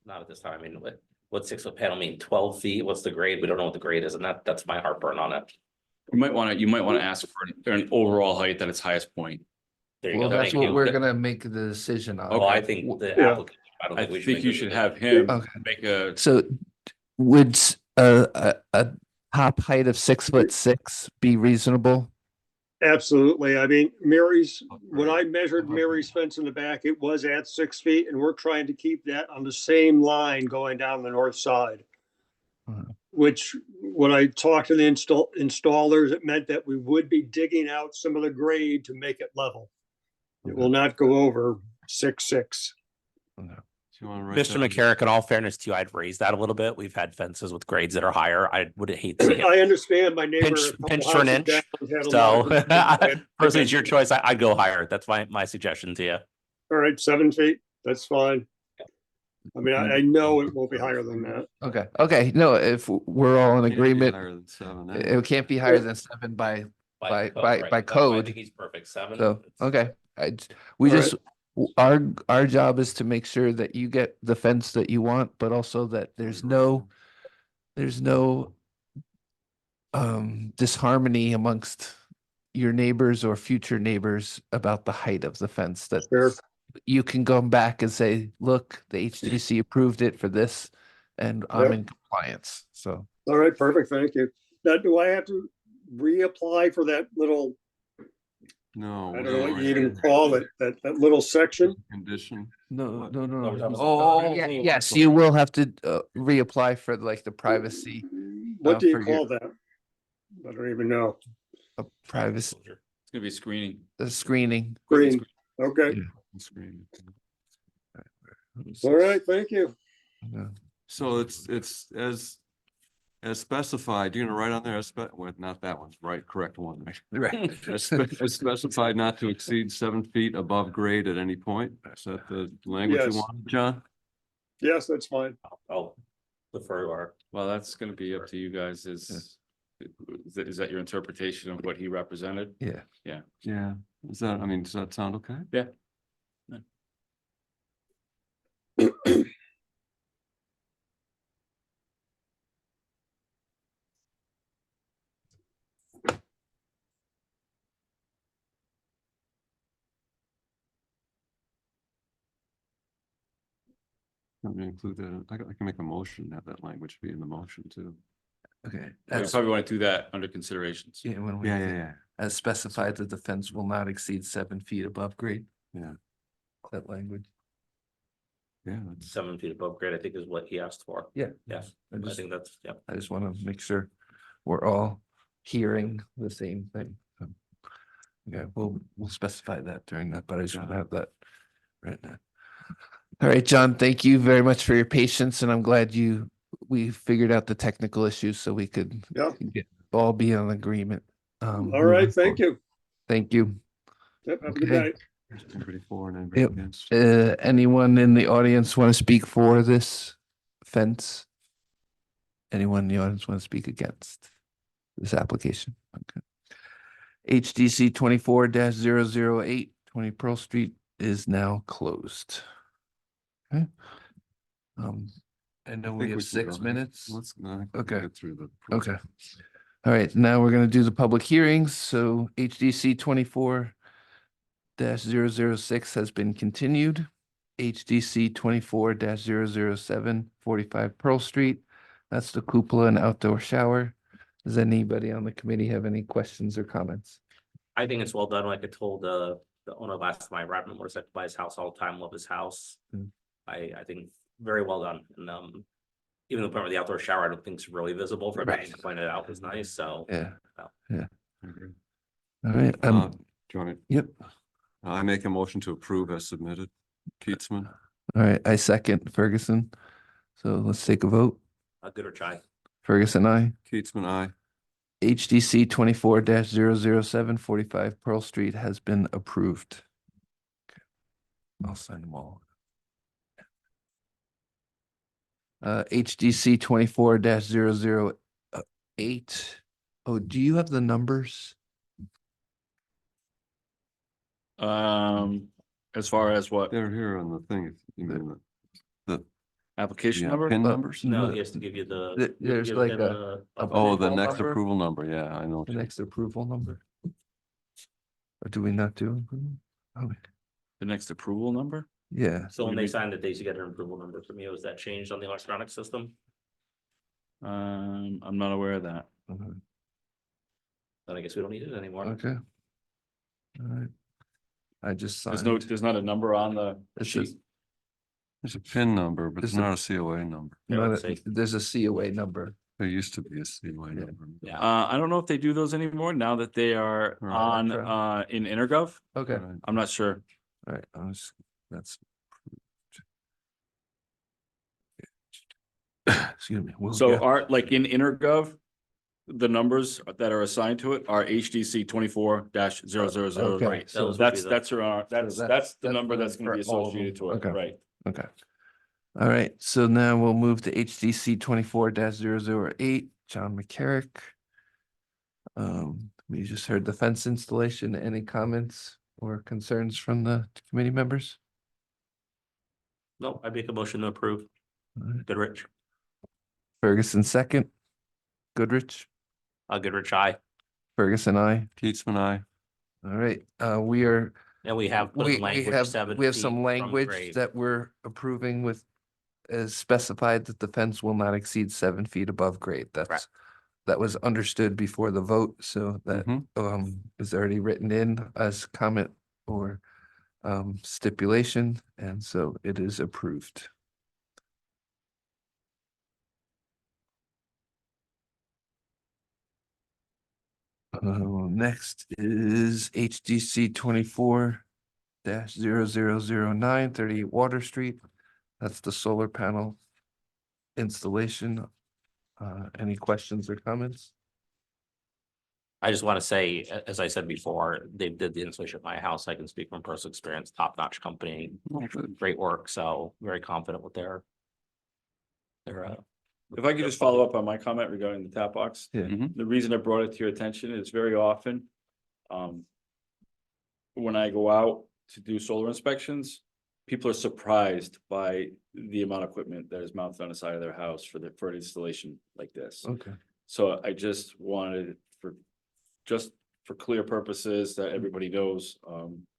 Not at this time. I mean, what's 6-foot panel mean? 12 feet? What's the grade? We don't know what the grade is, and that's my heartburn on it. You might want to ask for an overall height at its highest point. There you Well, go. that's Thank what you. we're gonna make the decision on. Oh, I think the Yeah. applicant, I don't I think we should. think make you it should a- have him Okay. make a, So would a top height of 6'6" be reasonable? Absolutely. I mean, when I measured Mary's fence in the back, it was at 6 feet, and we're trying to keep that on the same line going down the north side. Mhm. Which, when I talked to the installers, it meant that we would be digging out some of the grade to make it level. It will not go over 6'6". Do you want to write Mr. down- McCarrick, in all fairness to you, I'd raise that a little bit. We've had fences with grades that are higher. I would hate to see it. I understand my neighbor. Pinch- a couple pinch for an houses inch. down had a lot So of- personally, it's your choice. I'd go higher. That's my suggestion to you. All right, 7 feet, that's fine. I mean, I know it won't be higher than that. Okay, no, if we're all in Can't be agreement, higher than 7, it can't be higher than 7 by By by That's why I code. think he's perfect. 7. So, It's- okay, we All just, our job is to make sure that you get the fence that you want, but also that there's no disharmony amongst your neighbors or future neighbors about the height of the fence, that Sure. you can go back and say, look, the HDC approved it for this and I'm Yep. in compliance, so. All right, perfect, thank you. Now, do I have to reapply for that little, No. I we don't know what already you even did call it, that little section? Condition. No, no, No, we're talking about- Oh, yes, you will have to reapply for like the privacy, What do you for your- call that? I don't even know. privacy, it's gonna be screening. the screening. Green, okay, Yeah. Screen. all right, thank you. Yeah. So it's as specified, you're gonna write on there, well, not that one, right, correct one, right? Right. As specified not to exceed 7 feet above grade at any point. Is that the language you Yes. want, John? Yes, that's fine. I'll defer our, Well, that's gonna be up to you guys, is that your interpretation of what he represented? Yeah. Yeah, is that, I mean, does that sound okay? Yeah. Let me include that, I can make a motion, have that language be in the motion too. Okay. You As, probably want to do that under considerations. yeah, when we, Yeah. as specified that the fence will not exceed 7 feet above grade. Yeah. That language. Yeah, that's, 7 feet above grade, I think is what he asked for. Yeah. Yes, I I just, think that's, yeah. I just want to make sure we're all hearing the same thing. So, okay, we'll specify that during that, but I just want to have that right now. All right, John, thank you very much for your patience, and I'm glad we figured out the technical issues so we could Yeah. all be on agreement. All right, thank you. Thank you. Yep, have a good Okay. night. everybody for and Yep. everybody against. Anyone in the audience want to speak for this fence? Anyone in the audience want to speak against this application? Okay. HDC 24-008 20 Pearl Street is now closed. Okay. I know we think have we can 6 go. minutes. Let's Okay. get through the. Okay. All right, now we're gonna do the public hearings. So HDC 24-006 has been continued. HDC 24-007 45 Pearl Street. That's the cupola and outdoor shower. Does anybody on the committee have any questions or comments? I think it's well done. Like I told the owner last time I arrived, I'm motorcycle by his house all the time, love his house. Mm. I think very well done. And even the part with the outdoor shower, I don't think it's really visible for everybody to point it out was nice. So Yeah, Well. yeah. I agree. All right, Do you want to? yep. I make a motion to approve as submitted. Keatsman, All right, I second Ferguson. So let's take a vote. a good or try. Ferguson, I. Keatsman, aye. HDC 24-007 45 Pearl Street has been approved. Okay. I'll sign them all. HDC 24-008. Oh, do you have the numbers? As far as what, They're here on the thing. You mean the application yeah, number? PIN numbers? No, he has to give you the. There's give like him a Oh, the approval next number? approval number. Yeah, I know. The next approval number? Or do we not do? Oh, The next approval number? yeah. So What when do they you sign it, they should get an approval number from you. Is that changed on the electronic system? I'm not aware of that. Mhm. Then I guess we don't need it anymore. Okay. All right. I just There's signed. there's not a number on the It sheet. says- There's a PIN number, but Is it's not a COA number. Yeah, not let's a- see. There's a COA number. There used to be a COA number. Yeah. I don't know if they do those anymore now that they are Right. on, in Intergov. Okay, Right. I'm not sure. all right, that's. Excuse me. we'll So get- are, like in Intergov, the numbers that are assigned to it are HDC 24-000. Okay, Right, so Those would be that's, the- that's that's the that's number the- that's gonna be for all of associated them. to it, Okay. right? Okay. All right, so now we'll move to HDC 24-008, John McCarrick. We just heard the fence installation. Any comments or concerns from the committee members? No, I make a motion to approve. All right, Goodrich, Ferguson second. Goodrich, Goodrich, aye. Ferguson, I. Keatsman, aye. All right, we are, And we have put we in language have, 7 we have feet some from language grade. that we're approving with as specified that the fence will not exceed 7 feet above grade. That's, Correct. that was understood before the vote, so that Mhm. is already written in as comment or stipulation, and so it is approved. Next is HDC 24-009 38 Water Street. That's the solar panel installation. Any questions or comments? I just want to say, as I said before, they did the installation at my house. I can speak from personal experience, top-notch company, Oh, good. great work. So very confident with their If I could just follow up on my comment regarding the tap box. Yeah. Mhm. The reason I brought it to your attention is very often. When I go out to do solar inspections, people are surprised by the amount of equipment that is mounted on the side of their house for an installation like this. Okay. So I just wanted just for clear purposes that everybody knows,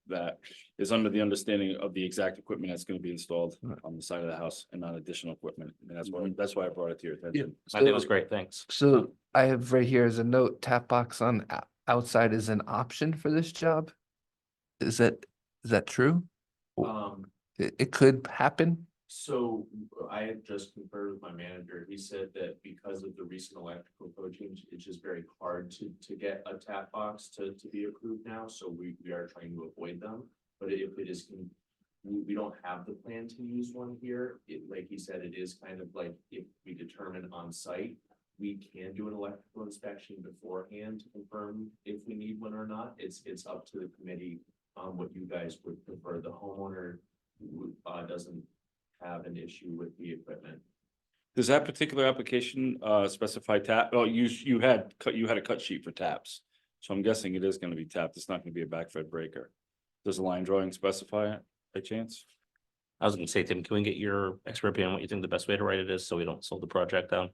that is under the understanding of the exact equipment that's gonna be installed Right. on the side of the house and not additional equipment. And that's why I brought it to your attention. I think it was great, thanks. So I have right here as a note, tap box on outside is an option for this job? Is that true? It could happen? So I had just conferred with my manager. He said that because of the recent electrical code change, it's just very hard to get a tap box to be approved now. So we are trying to avoid them. But if it is, we don't have the plan to use one here. Like he said, it is kind of like if we determine on site, we can do an electrical inspection beforehand to confirm if we need one or not. It's up to the committee what you guys would prefer. The homeowner doesn't have an issue with the equipment. Does that particular application specify tap? Oh, you had a cut sheet for taps. So I'm guessing it is gonna be tapped. It's not gonna be a backfed breaker. Does the line drawing specify it by chance? I was gonna say, Tim, can we get your expert opinion on what you think the best way to write it is, so we don't slow the project down?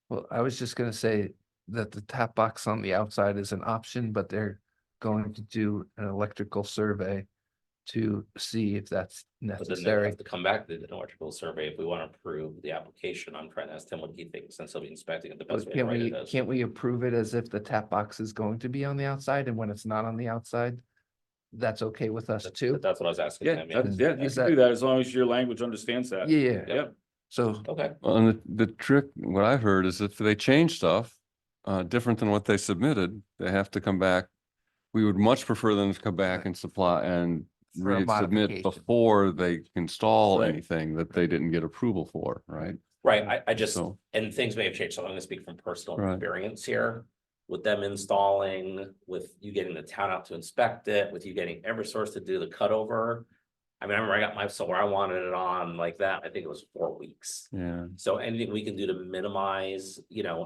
Well, I was just gonna say that the tap box on the outside is an option, but they're going to do an electrical survey to see if that's But then they necessary. have to come back to the electrical survey if we want to approve the application. I'm trying to ask Tim what he thinks, since he'll be inspecting it, the best But way to write it is. can't we approve it as if the tap box is going to be on the outside, and when it's not on the outside? That's okay with us too? That's what I was asking Yeah, him, you Is can that- do that as long as your language understands that. Yeah, Yep. so, Okay, Well, and the trick, what I've heard is if they change stuff, different than what they submitted, they have to come back. We would much prefer them to come back and supply and For a resubmit modification. before they install Right. anything that they didn't get approval for, right? right, I just, So- and things may have changed, so I'm gonna speak from personal Right. experience here. With them installing, with you getting the town out to inspect it, with you getting Eversource to do the cutover. I mean, I remember I got my solar, I wanted it on like that, I think it was 4 weeks. Yeah, So anything we can do to minimize,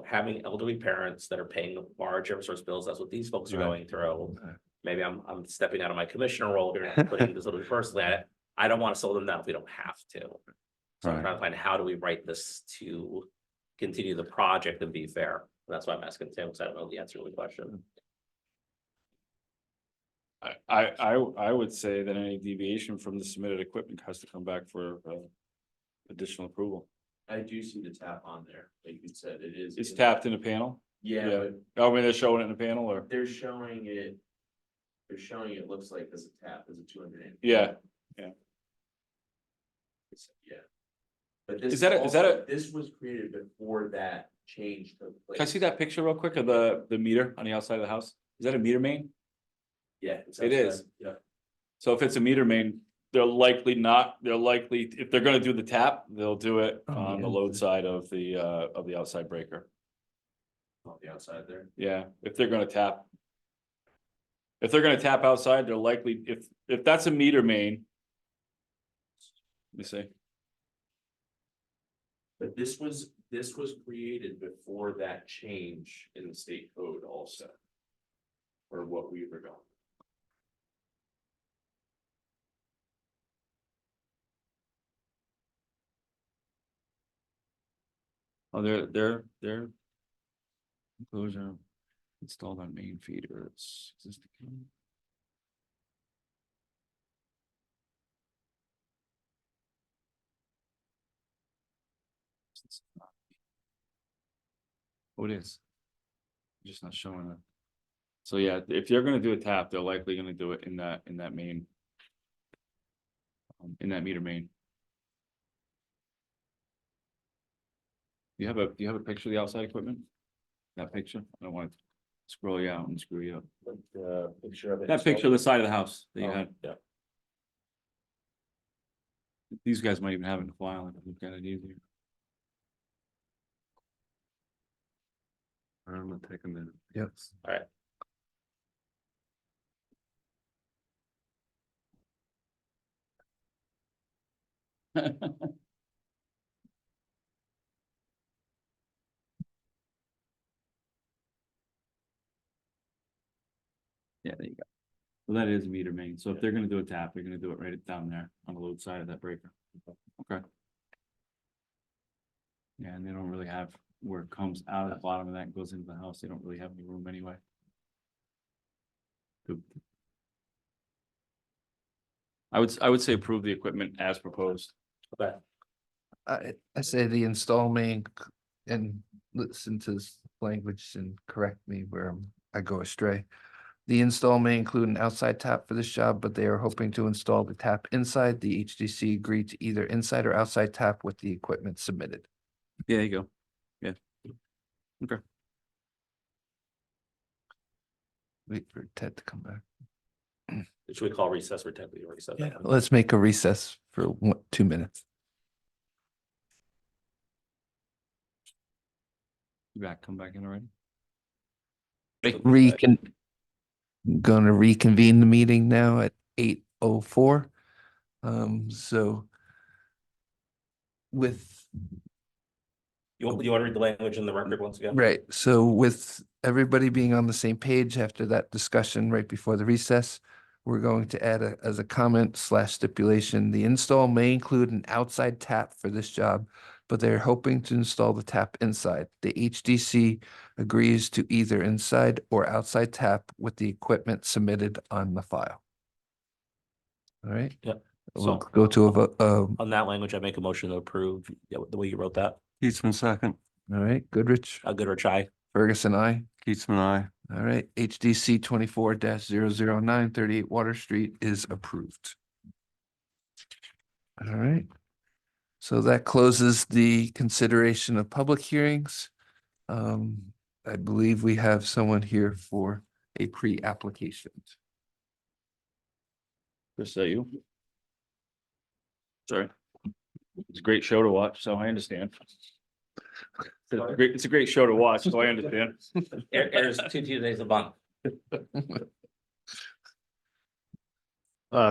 having elderly parents that are paying large Eversource bills, that's what these folks are Right. going through. Maybe I'm stepping out of my commissioner role here and putting this little personally at it. I don't want to slow them down if we don't have to. So I'm Right. trying to find how do we write this to continue the project and be fair. That's why I'm asking Tim, because I don't know the answer to the question. I would say that any deviation from the submitted equipment has to come back for additional approval. I do see the tap on there, like you said, it is. It's tapped in the panel? Yeah, Yeah. but Oh, I mean, they're showing it in the panel or? they're showing it. They're showing it looks like as a tap, as a 200. Yeah. Yeah. But this Is that also- this was created before that change took place. Can I see that picture real quick of the meter on the outside of the house? Is that a meter main? Yeah. it's It is. outside, Yeah. So if it's a meter main, they're likely, if they're gonna do the tap, they'll do it on the load side of the outside breaker. On the outside there. Yeah, if they're gonna tap. If they're gonna tap outside, they're likely, if that's a meter main. Let me see. But this was created before that change in the state code also. Or what we were going. Oh, they're. Those are installed on main feeder, it's existing. Oh, it is. Just not showing it. So yeah, if you're gonna do a tap, they're likely gonna do it in that main. In that meter main. Do you have a picture of the outside equipment? That picture? I don't want to scroll you out and screw you up. Picture of it. That picture of the side of the house that you Oh, had. yeah. These guys might even have it in the file if you've got it easier. I'm gonna take a minute. yes. All right. So that is meter main. So if they're gonna do a tap, they're gonna do it right down there on the load side of that breaker. Okay. Yeah, and they don't really have where it comes out of the bottom of that and goes into the house. They don't really have any room anyway. Good. I would say approve the equipment as proposed. Okay, I say the install may and listen to this language and correct me where I go astray. The install may include an outside tap for this job, but they are hoping to install the tap inside. The HDC agreed to either inside or outside tap with the equipment submitted. Yeah, you go. Yeah. Okay. Wait for Ted to come back. should we call recess for 10? We already said Yeah, that. let's make a recess for 2 minutes. Come back in already. Gonna reconvene the meeting now at 8:04. So with, You want to read the language in the record once again? right, so with everybody being on the same page after that discussion right before the recess, we're going to add as a comment / stipulation, the install may include an outside tap for this job, but they're hoping to install the tap inside. The HDC agrees to either inside or outside tap with the equipment submitted on the file. All right. Yep. We'll So- go to a vote. On that language, I make a motion to approve, the way you wrote that. Keatsman, second. All right, Goodrich, Goodrich, aye. Ferguson, I. Keatsman, aye. All right, HDC 24-009 38 Water Street is approved. All right. So that closes the consideration of public hearings. I believe we have someone here for a pre-application. Is that you? Sorry. It's a great show to watch, so I understand. It's a great show to watch, so I understand. Airs 2 Tuesdays a month.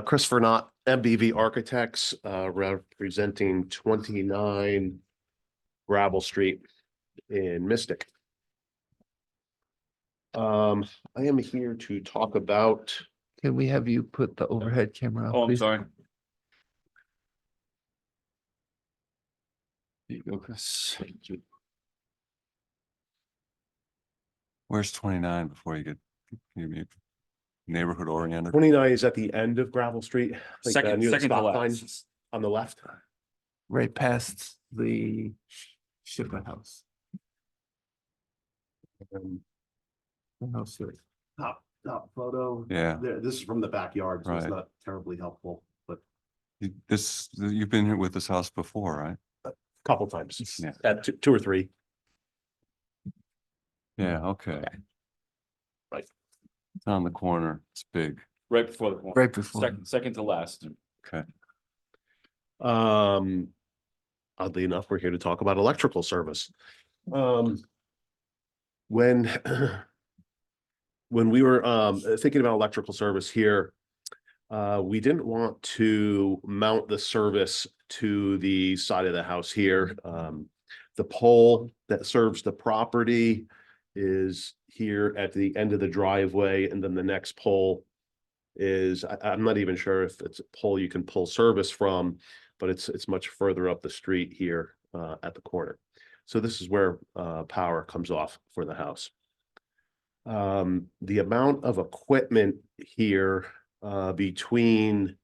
Christopher Knott, MBV Architects, representing 29 Gravel Street in Mystic. I am here to talk about, Can we have you put the overhead camera on, Oh, I'm please? sorry. There you go, Chris. Where's 29 before you get neighborhood oriented? 29 is at the end of Gravel Street. like, Second near the to stop sign last. on the left. Right past the Shipper House. Um, The house there. top photo. Yeah. There, this is from the backyard, so it's Right. not terribly helpful, but You've been here with this house before, right? a couple times. Yeah. Two or three. Yeah, okay. Right. It's on the corner. It's big. Right before the corner. Right before. Second to last. Okay. Oddly enough, we're here to talk about electrical service. When when we were thinking about electrical service here, we didn't want to mount the service to the side of the house here. The pole that serves the property is here at the end of the driveway, and then the next pole is, I'm not even sure if it's a pole you can pull service from, but it's much further up the street here at the corner. So this is where power comes off for the house. The amount of equipment here between,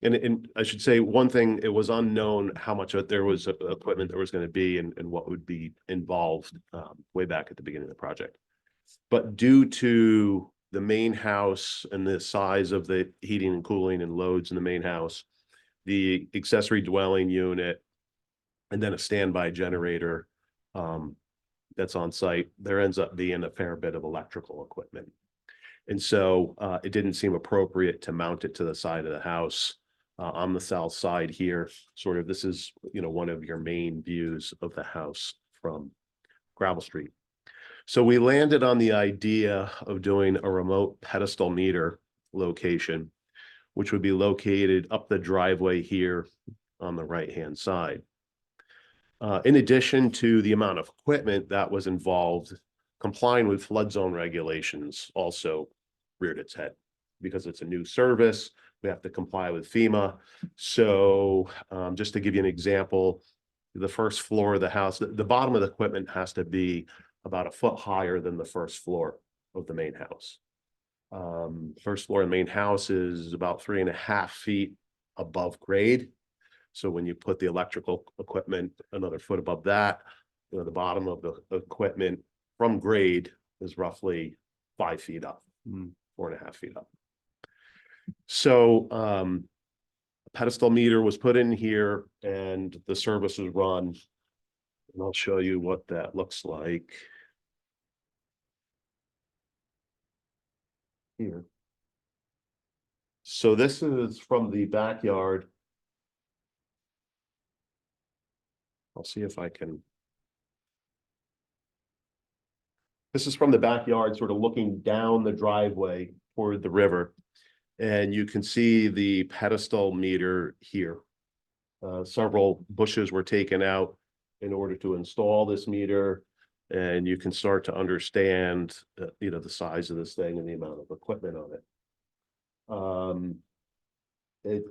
and I should say one thing, it was unknown how much there was equipment there was going to be and what would be involved way back at the beginning of the project. But due to the main house and the size of the heating and cooling and loads in the main house, the accessory dwelling unit, and then a standby generator that's on site, there ends up being a fair bit of electrical equipment. And so it didn't seem appropriate to mount it to the side of the house on the south side here. Sort of, this is, one of your main views of the house from Gravel Street. So we landed on the idea of doing a remote pedestal meter location, which would be located up the driveway here on the right-hand side. In addition to the amount of equipment that was involved, complying with flood zone regulations also reared its head. because it's a new service, we have to comply with FEMA. So just to give you an example, the first floor of the house, the bottom of the equipment has to be about a foot higher than the first floor of the main house. First floor of the main house is about 3.5 feet above grade. So when you put the electrical equipment another foot above that, you know, the bottom of the equipment from grade is roughly 5 feet up, 4.5 feet up. So a pedestal meter was put in here and the service is run. And I'll show you what that looks like here. So this is from the backyard. I'll see if I can. This is from the backyard, sort of looking down the driveway toward the river. And you can see the pedestal meter here. Several bushes were taken out in order to install this meter. And you can start to understand, you know, the size of this thing and the amount of equipment on it.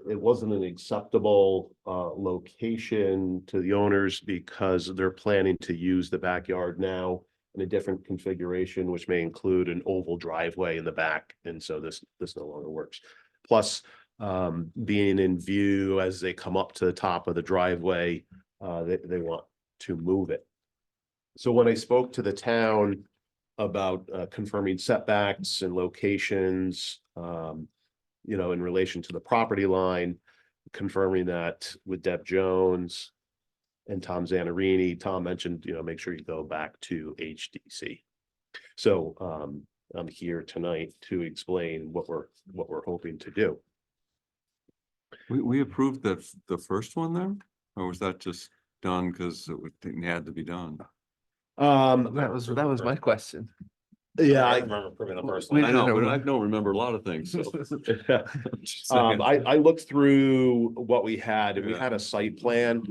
It wasn't an acceptable location to the owners because they're planning to use the backyard now in a different configuration, which may include an oval driveway in the back. And so this no longer works. Plus, being in view as they come up to the top of the driveway, they want to move it. So when I spoke to the town about confirming setbacks and locations, you know, in relation to the property line, confirming that with Deb Jones and Tom Zanarini, Tom mentioned, you know, make sure you go back to HDC. So I'm here tonight to explain what we're hoping to do. We approved that the first one there, or was that just done because it had to be done? That was my question. Yeah, I remember approving the first We one. I know, didn't but know. I don't remember a lot of things, so. Just saying. I looked through what we had and we Yeah. had a site plan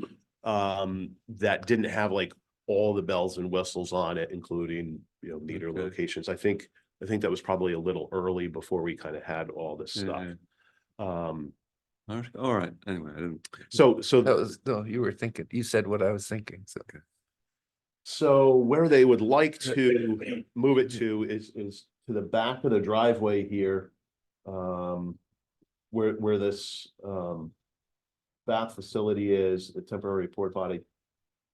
that didn't have like all the bells and whistles on it, including, you know, meter Okay. locations. I think that was probably a little early before we kind of had all this stuff. Yeah. All right, anyway, I didn't. So That was, no, you were thinking, you said what I was thinking, so. So where they would like to move it to is to the back of the driveway here. Where this bath facility is, the temporary port potty.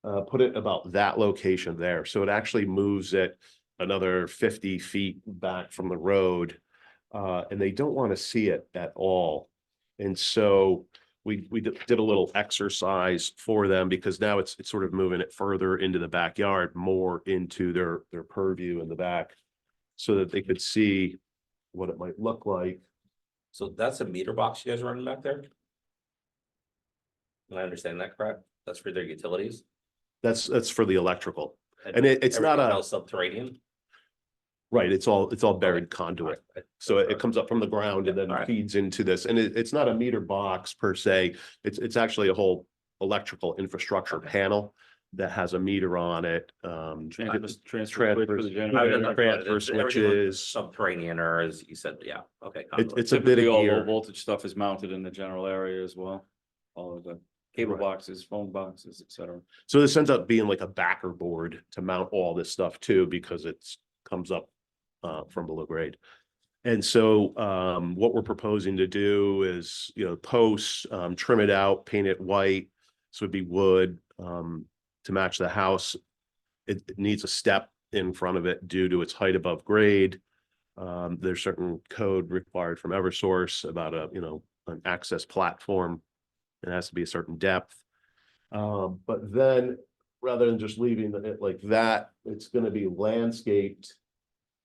Put it about that location there. So it actually moves it another 50 feet back from the road. And they don't want to see it at all. And so we did a little exercise for them because now it's sort of moving it further into the backyard, more into their purview in the back, so that they could see what it might look like. So that's a meter box you guys are running back there? Am I understanding that correct? That's for their utilities? That's for the electrical, and it's not everything a else subterranean? right. It's all buried conduit. So it comes up from the ground and then Alright. feeds into this, and it's not a meter box per se. It's actually a whole electrical infrastructure panel that has a meter on it. Transfer switch for the transfers- generator. transfer switches. Subterranean, or as you said, yeah, okay. It's a bit Typically, of all low gear. voltage stuff is mounted in the general area as well. All of the cable Right. boxes, phone boxes, etc. So this ends up being like a backer board to mount all this stuff too, because it's comes up from below grade. And so what we're proposing to do is, you know, posts, trim it out, paint it white. So it'd be wood to match the house. It needs a step in front of it due to its height above grade. There's certain code required from Eversource about an access platform. It has to be a certain depth. But then rather than just leaving it like that, it's going to be landscaped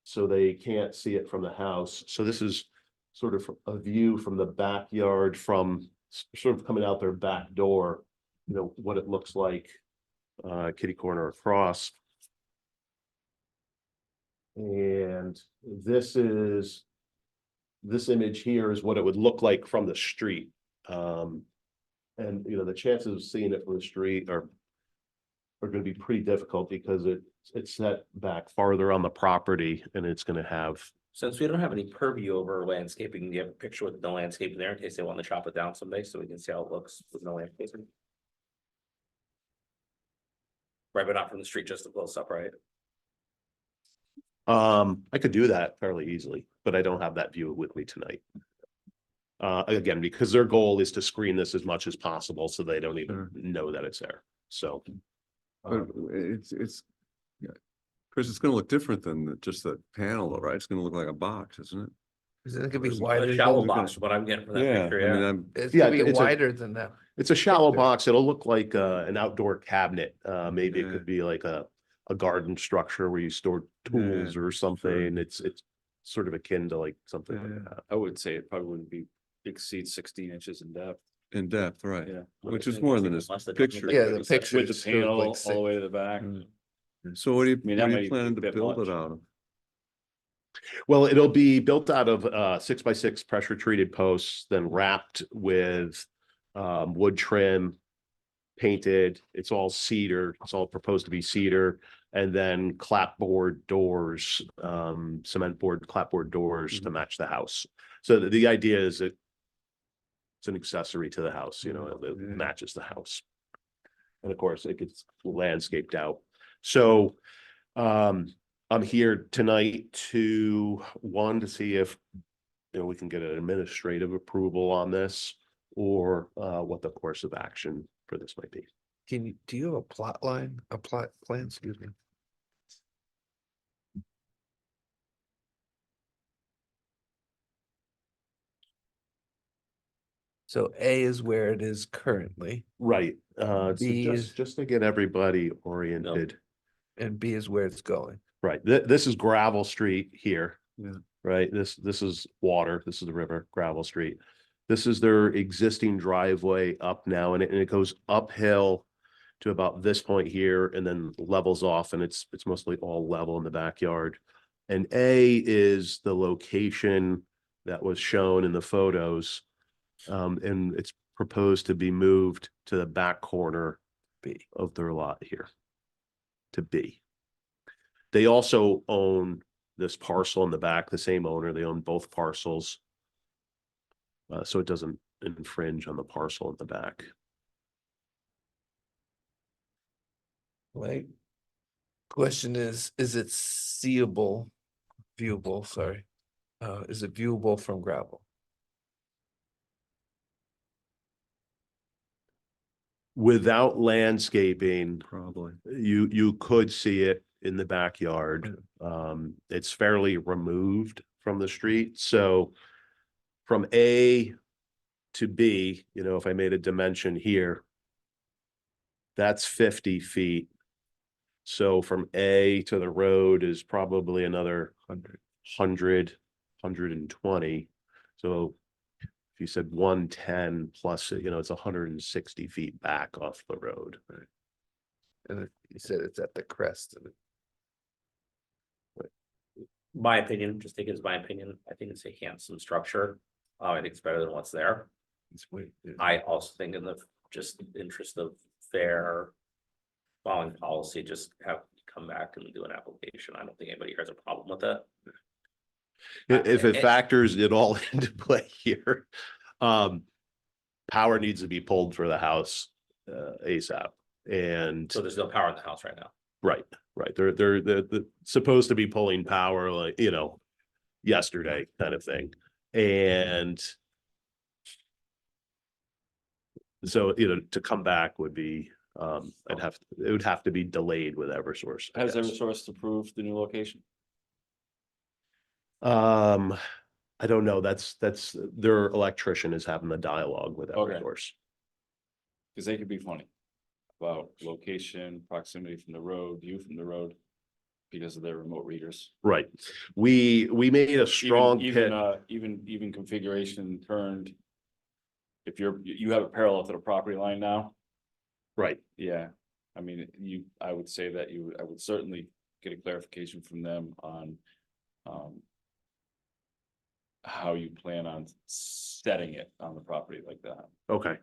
so they can't see it from the house. So this is sort of a view from the backyard, from sort of coming out their back door, you know, what it looks like, kitty corner across. And this image here is what it would look like from the street. And you know, the chances of seeing it from the street are going to be pretty difficult because it's set back farther on the property, and it's going to have Since we don't have any purview over landscaping, do you have a picture with no landscaping there in case they want to chop it down someday so we can see how it looks with no landscaping? Right, but not from the street, just a close up, right? I could do that fairly easily, but I don't have that view with me tonight. Again, because their goal is to screen this as much as possible, so they don't even know that it's there, so. But it's, yeah. Chris, it's gonna look different than just the panel, though, right? It's gonna look like a box, isn't it? Is it gonna be There's a wider? A shallow than- box, is what I'm getting from that Yeah, I picture, mean, yeah. It's Yeah, gonna be it's a- wider than that. It's a shallow Picture. box. It'll look like an outdoor cabinet. Maybe it Yeah. could be like a garden structure where you store tools or something. It's sort of akin to like something Yeah. like that. I would say it probably wouldn't be exceed 16 inches in depth. In depth, right? Yeah. Which is more than his Unless they don't picture. make Yeah, it the look picture With the is panel like all six. the way to the back. So what do you, mean, what that are might you be planning a to bit build much. it out of? Well, it'll be built out of 6x6 pressure treated posts, then wrapped with wood trim, painted. It's all cedar. It's all proposed to be cedar, and then clapboard doors, cement board clapboard doors to match the house. So the idea is that it's an accessory to the house, you know, it Yeah. matches the house. And of course, it gets landscaped out. So I'm here tonight to see if we can get an administrative approval on this, or what the course of action for this might be. Do you have a plot line, a plot plan, excuse me? So A is where it is currently, Right, so B is- just to get everybody oriented. and B is where it's going. Right, this is gravel street here. Yeah. Right, this is water, this is the river, gravel street. This is their existing driveway up now, and it goes uphill to about this point here and then levels off, and it's mostly all level in the backyard. And A is the location that was shown in the photos. And it's proposed to be moved to the back corner B. of their lot here to B. They also own this parcel in the back, the same owner, they own both parcels. So it doesn't infringe on the parcel in the back. My question is it viewable, sorry. Is it viewable from gravel? Without landscaping, Probably. you could see it in the backyard. It's fairly removed from the street, so from A to B, if I made a dimension here, that's 50 feet. So from A to the road is probably another 120. So if you said 110 plus, it's 160 feet back off the road. And you said it's at the crest of it. My opinion, just take it as my opinion, I think it's a handsome structure. I think it's better than what's there. It's way- I also think in the just interest of fair following policy, just have to come back and do an application. I don't think anybody here has a problem with it. If it it- factors it all into play here, power needs to be pulled for the house ASAP. And So there's no power in the house right now. right, they're supposed to be pulling power like, yesterday kind of thing. And so, to come back would be, it would have to be delayed with Eversource. I Has guess. Eversource approved the new location? I don't know. That's their electrician is having the dialogue with Okay. Eversource. Because they could be funny about location, proximity from the road, view from the road, because of their remote readers. Right. We made a strong Even, pitch. even configuration turned. If you have a parallel to the property line now, Right. yeah, I mean, I would say that I would certainly get a clarification from them on. How you plan on setting it on the property like that. Okay.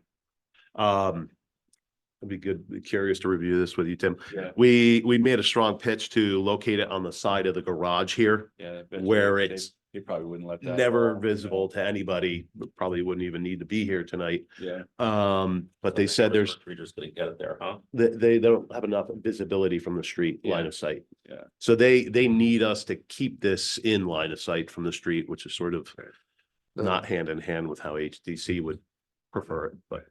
It'd be good, curious to review this with you, Tim. Yeah. We made a strong pitch to locate it on the side of the garage here, Yeah. I bet you where they- it's He probably wouldn't let that. never go, visible to anybody, probably wouldn't even need to be here tonight. Yeah, But they said there's, We're just gonna get it there, huh? they don't have enough visibility from the street line Yeah. of sight. Yeah. So they need us to keep this in line of sight from the street, which is sort of not hand in hand with how HDC would prefer it, but.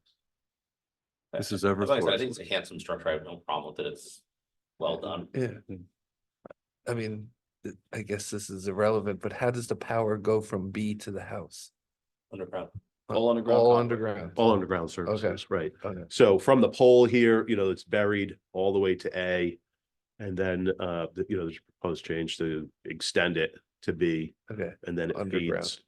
This is Like I said, I Eversource. think it's a handsome structure. I have no problem with it. It's well done. Yeah. I mean, I guess this is irrelevant, but how does the power go from B to the house? Underground. all underground. All conduit. underground. All underground services, right? Okay. So from the pole here, it's buried all the way to A. And then, there's a proposed change to extend it to B, Okay, and then it Underground. feeds.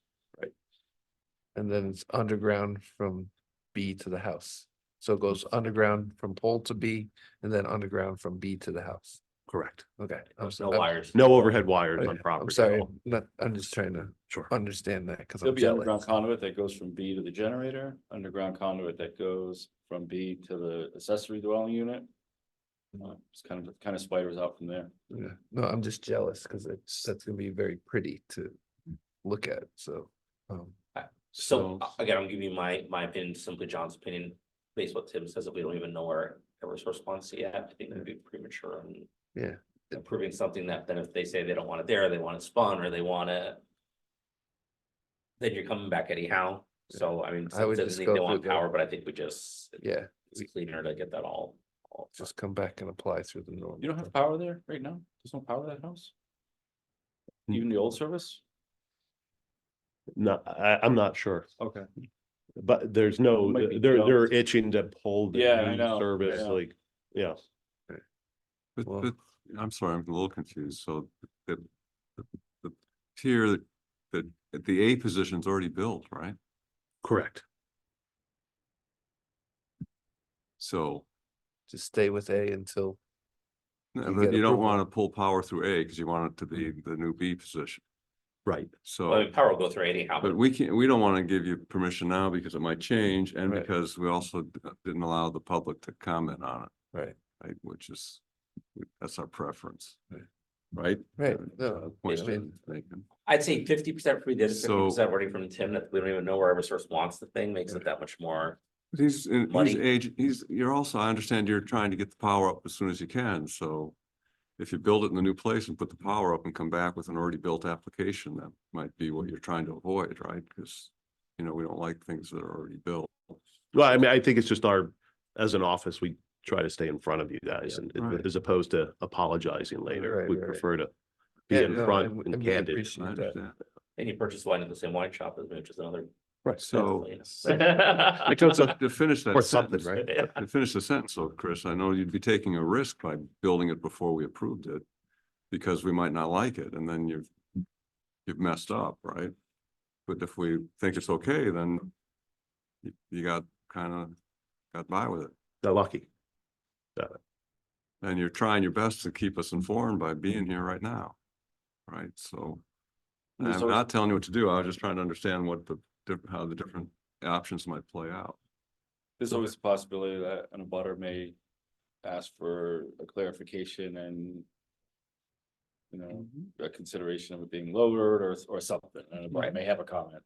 and then it's underground from B to the house. So it goes underground from pole to B and then underground from B to the house. Correct. Okay. There's no wires. No overhead wires Okay, on property. I'm at sorry, all. I'm just trying to Sure. understand that because There'll I'm be underground jealous. conduit that goes from B to the generator, underground conduit that goes from B to the accessory dwelling unit. It's kind of spiders out from there. Yeah, no, I'm just jealous because that's gonna be very pretty to look at, so. So again, I'm giving you my opinion, simply John's opinion, based what Tim says, that we don't even know where Eversource wants to yet. I think it'd be premature and Yeah, approving something that then if they say they don't want it there, they want it spun or they want it. Then you're coming back anyhow. So I mean, I would some just say go they want through the- power, but I think we just. yeah, It's cleaner to get that all. just come back and apply through the normal. You don't have power there right now? There's no power at that house? Even the old service? No, I'm not sure, Okay. but there's no, Might be they're built. itching to pull the Yeah, I new know, service, yeah. like, yeah. But, Well- but, I'm sorry, I'm a little confused. So the tier that at the A position's already built, right? Correct. So, Just stay with A until, no, You but get you don't approval. want to pull power through A because you want it to be the new B position. Right. So. Well, I mean, power will go through anyhow. But we don't want to give you permission now because it might change and Right. because we also didn't allow the public to comment on it, right, right? Which is, that's our preference. Right. Right? right, no, Point I mean, taken. I'd say 50% for me, the other So- 50% wording from Tim that we don't even know where Eversource wants the thing, makes it that much more. But he's Money. you're also, I understand you're trying to get the power up as soon as you can, so. If you build it in the new place and put the power up and come back with an already built application, that might be what you're trying to avoid, right? Because, we don't like things that are already built. Well, I mean, I think it's just as an office, we try to stay in front of you guys and Right. as opposed to apologizing later, Right, we right. prefer to be Yeah, in no, front and and we candid. I appreciate that. understand. And you purchase wine at the same wine shop as me, which is another. Right. So. Because of- To finish that Or something, sentence, right? to finish the sentence, so Chris, I know you'd be taking a risk by building it before we approved it. Because we might not like it and then you've messed up, right? But if we think it's okay, then you got by with it. They're lucky. And you're trying your best to keep us informed by being here right now. Right, so. There's I'm always- not telling you what to do. I was just trying to understand how the different options might play out. There's always a possibility that an abutter may ask for a clarification and. A consideration of it being lowered or something, and a abutter may have a comment,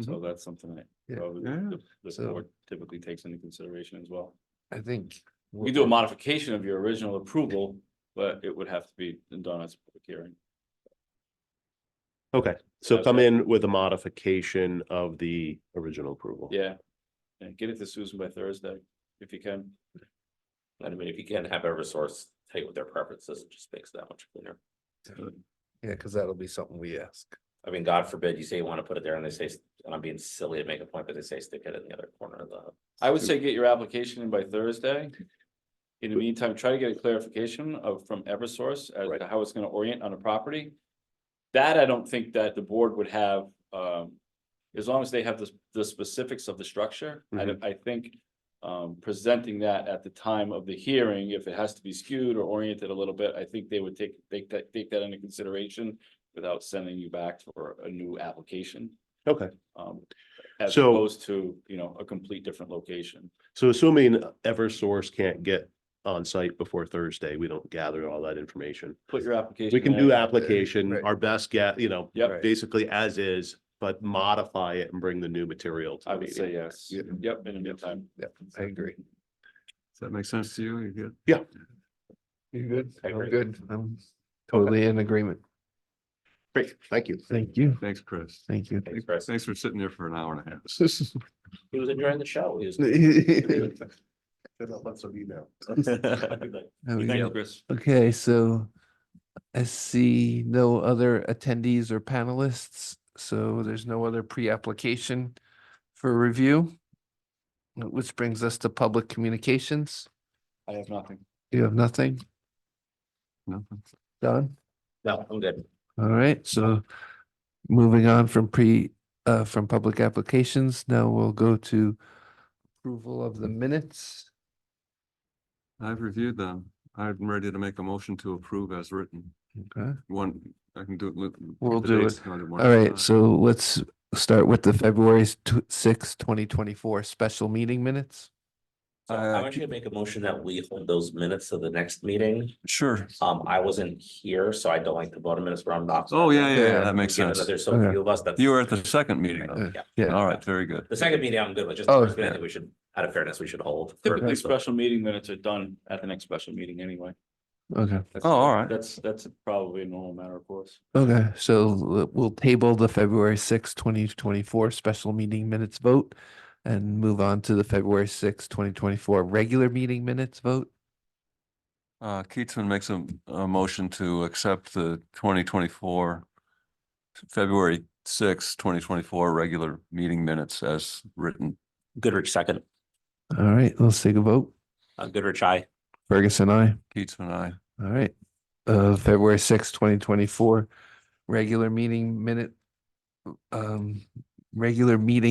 so that's something that. Yeah. probably Yeah. The So- board typically takes into consideration as well. I think. We do a modification of your original approval, but it would have to be done as a public hearing. Okay, so That's come it. in with a modification of the original approval. Yeah, and get it to Susan by Thursday, if you can. I mean, if you can have Eversource tell you what their preferences, it just makes it that much cleaner. Yeah, because that'll be something we ask. I mean, God forbid you say you want to put it there and they say, and I'm being silly to make a point, but they say stick it in the other corner of the. I would say get your application in by Thursday. In the meantime, try to get a clarification from Eversource as Right. to how it's gonna orient on the property. That I don't think that the board would have, as long as they have the specifics of the structure, I think. Presenting that at the time of the hearing, if it has to be skewed or oriented a little bit, I think they would take that into consideration without sending you back for a new application. Okay, As So- opposed to, a complete different location. so assuming Eversource can't get on site before Thursday, we don't gather all that information. Put your application. We can in. do application, Right. our best get, Yep. basically as is, but modify it and bring the new material to I the would say meeting. yes. Yep, in the meantime. Yeah, I agree. Does that make sense to you? You good? You good? I I'm agree. good. I'm totally in agreement. Great, thank you. Thank you. Thanks, Chris. Thank you. Thanks, Chris. Thanks for sitting there for an hour and a half. He was enjoying the show. He was. Thank you, Chris. Okay, so I see no other attendees or panelists, so there's no other pre-application for review. Which brings us to public communications. I have nothing. You have nothing, Nothing. Don? No, I'm good. All right, so moving on from public applications, now we'll go to approval of the minutes. I've reviewed them. I'm ready to make a motion to approve as written. Okay, One, I can do it. We'll the do dates it. if you want to do one all at a right, time. so let's start with the February 6th, 2024 special meeting minutes. So I'm actually gonna make a motion that we hold those minutes to the next meeting. Sure. I wasn't here, so I don't like to vote on minutes where I'm not. Oh, yeah, Yeah, that makes Given sense. that there's so Okay. few of us that. You were at the second meeting. though. Uh, Yeah. Yeah, All right, very good. The second meeting I'm good with, just Oh, the first meeting, I yeah. think we should, out of fairness, we should hold. Typically, So- special meeting minutes are done at the next special meeting anyway. okay, That's- Oh, all right. That's probably a normal matter of course. okay, so we'll table the February 6th, 2024 special meeting minutes vote and move on to the February 6th, 2024 regular meeting minutes vote. Keatsman makes a motion to accept the 2024 February 2024 regular meeting minutes as written. Goodrich second, All right, let's take a vote. Goodrich, aye. Ferguson, I. Keatsman, I. All right, February 6th, 2024 regular meeting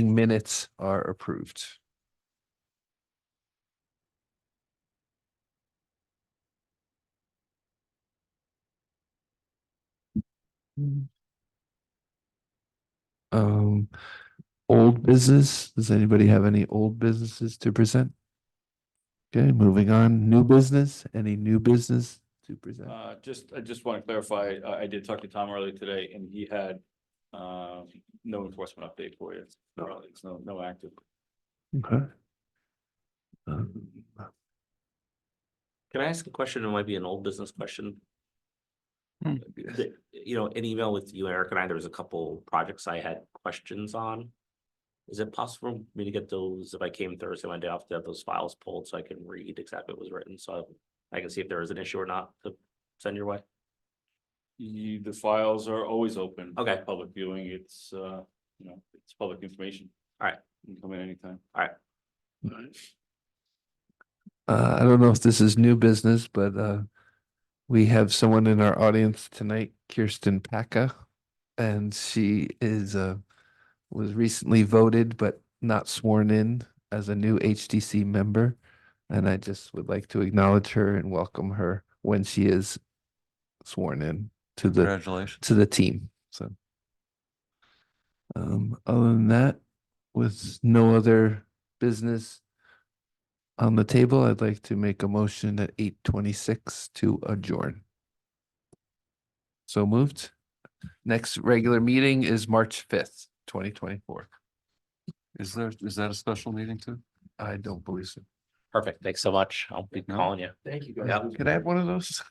minutes are approved. Um, old business, does anybody have any old businesses to present? Okay, moving on, new business, any new business to present? I just want to clarify, I did talk to Tom earlier today and he had no enforcement update for you. It's no active. Okay. Can I ask a question? It might be an old business question. Hmm. An email with you, Eric, and I, there was a couple projects I had questions on. Is it possible for me to get those, if I came Thursday, Monday, off to have those files pulled so I can read exactly what was written, so I can see if there is an issue or not to send your way? The files are always open. for Okay. Public viewing, it's it's public information. All right. You can come in anytime. I don't know if this is new business, but we have someone in our audience tonight, Kirsten Paka. And she was recently voted but not sworn in as a new HTC member. And I just would like to acknowledge her and welcome her when she is sworn in to Congratulations. the team. So other than that, with no other business on the table, I'd like to make a motion at 8:26 to adjourn. So moved. Next regular meeting is March 5th, 2024. Is that a special meeting too? I don't believe so. Perfect, thanks so much. I'll be No? calling you. Thank you Yeah. Can I have one of those?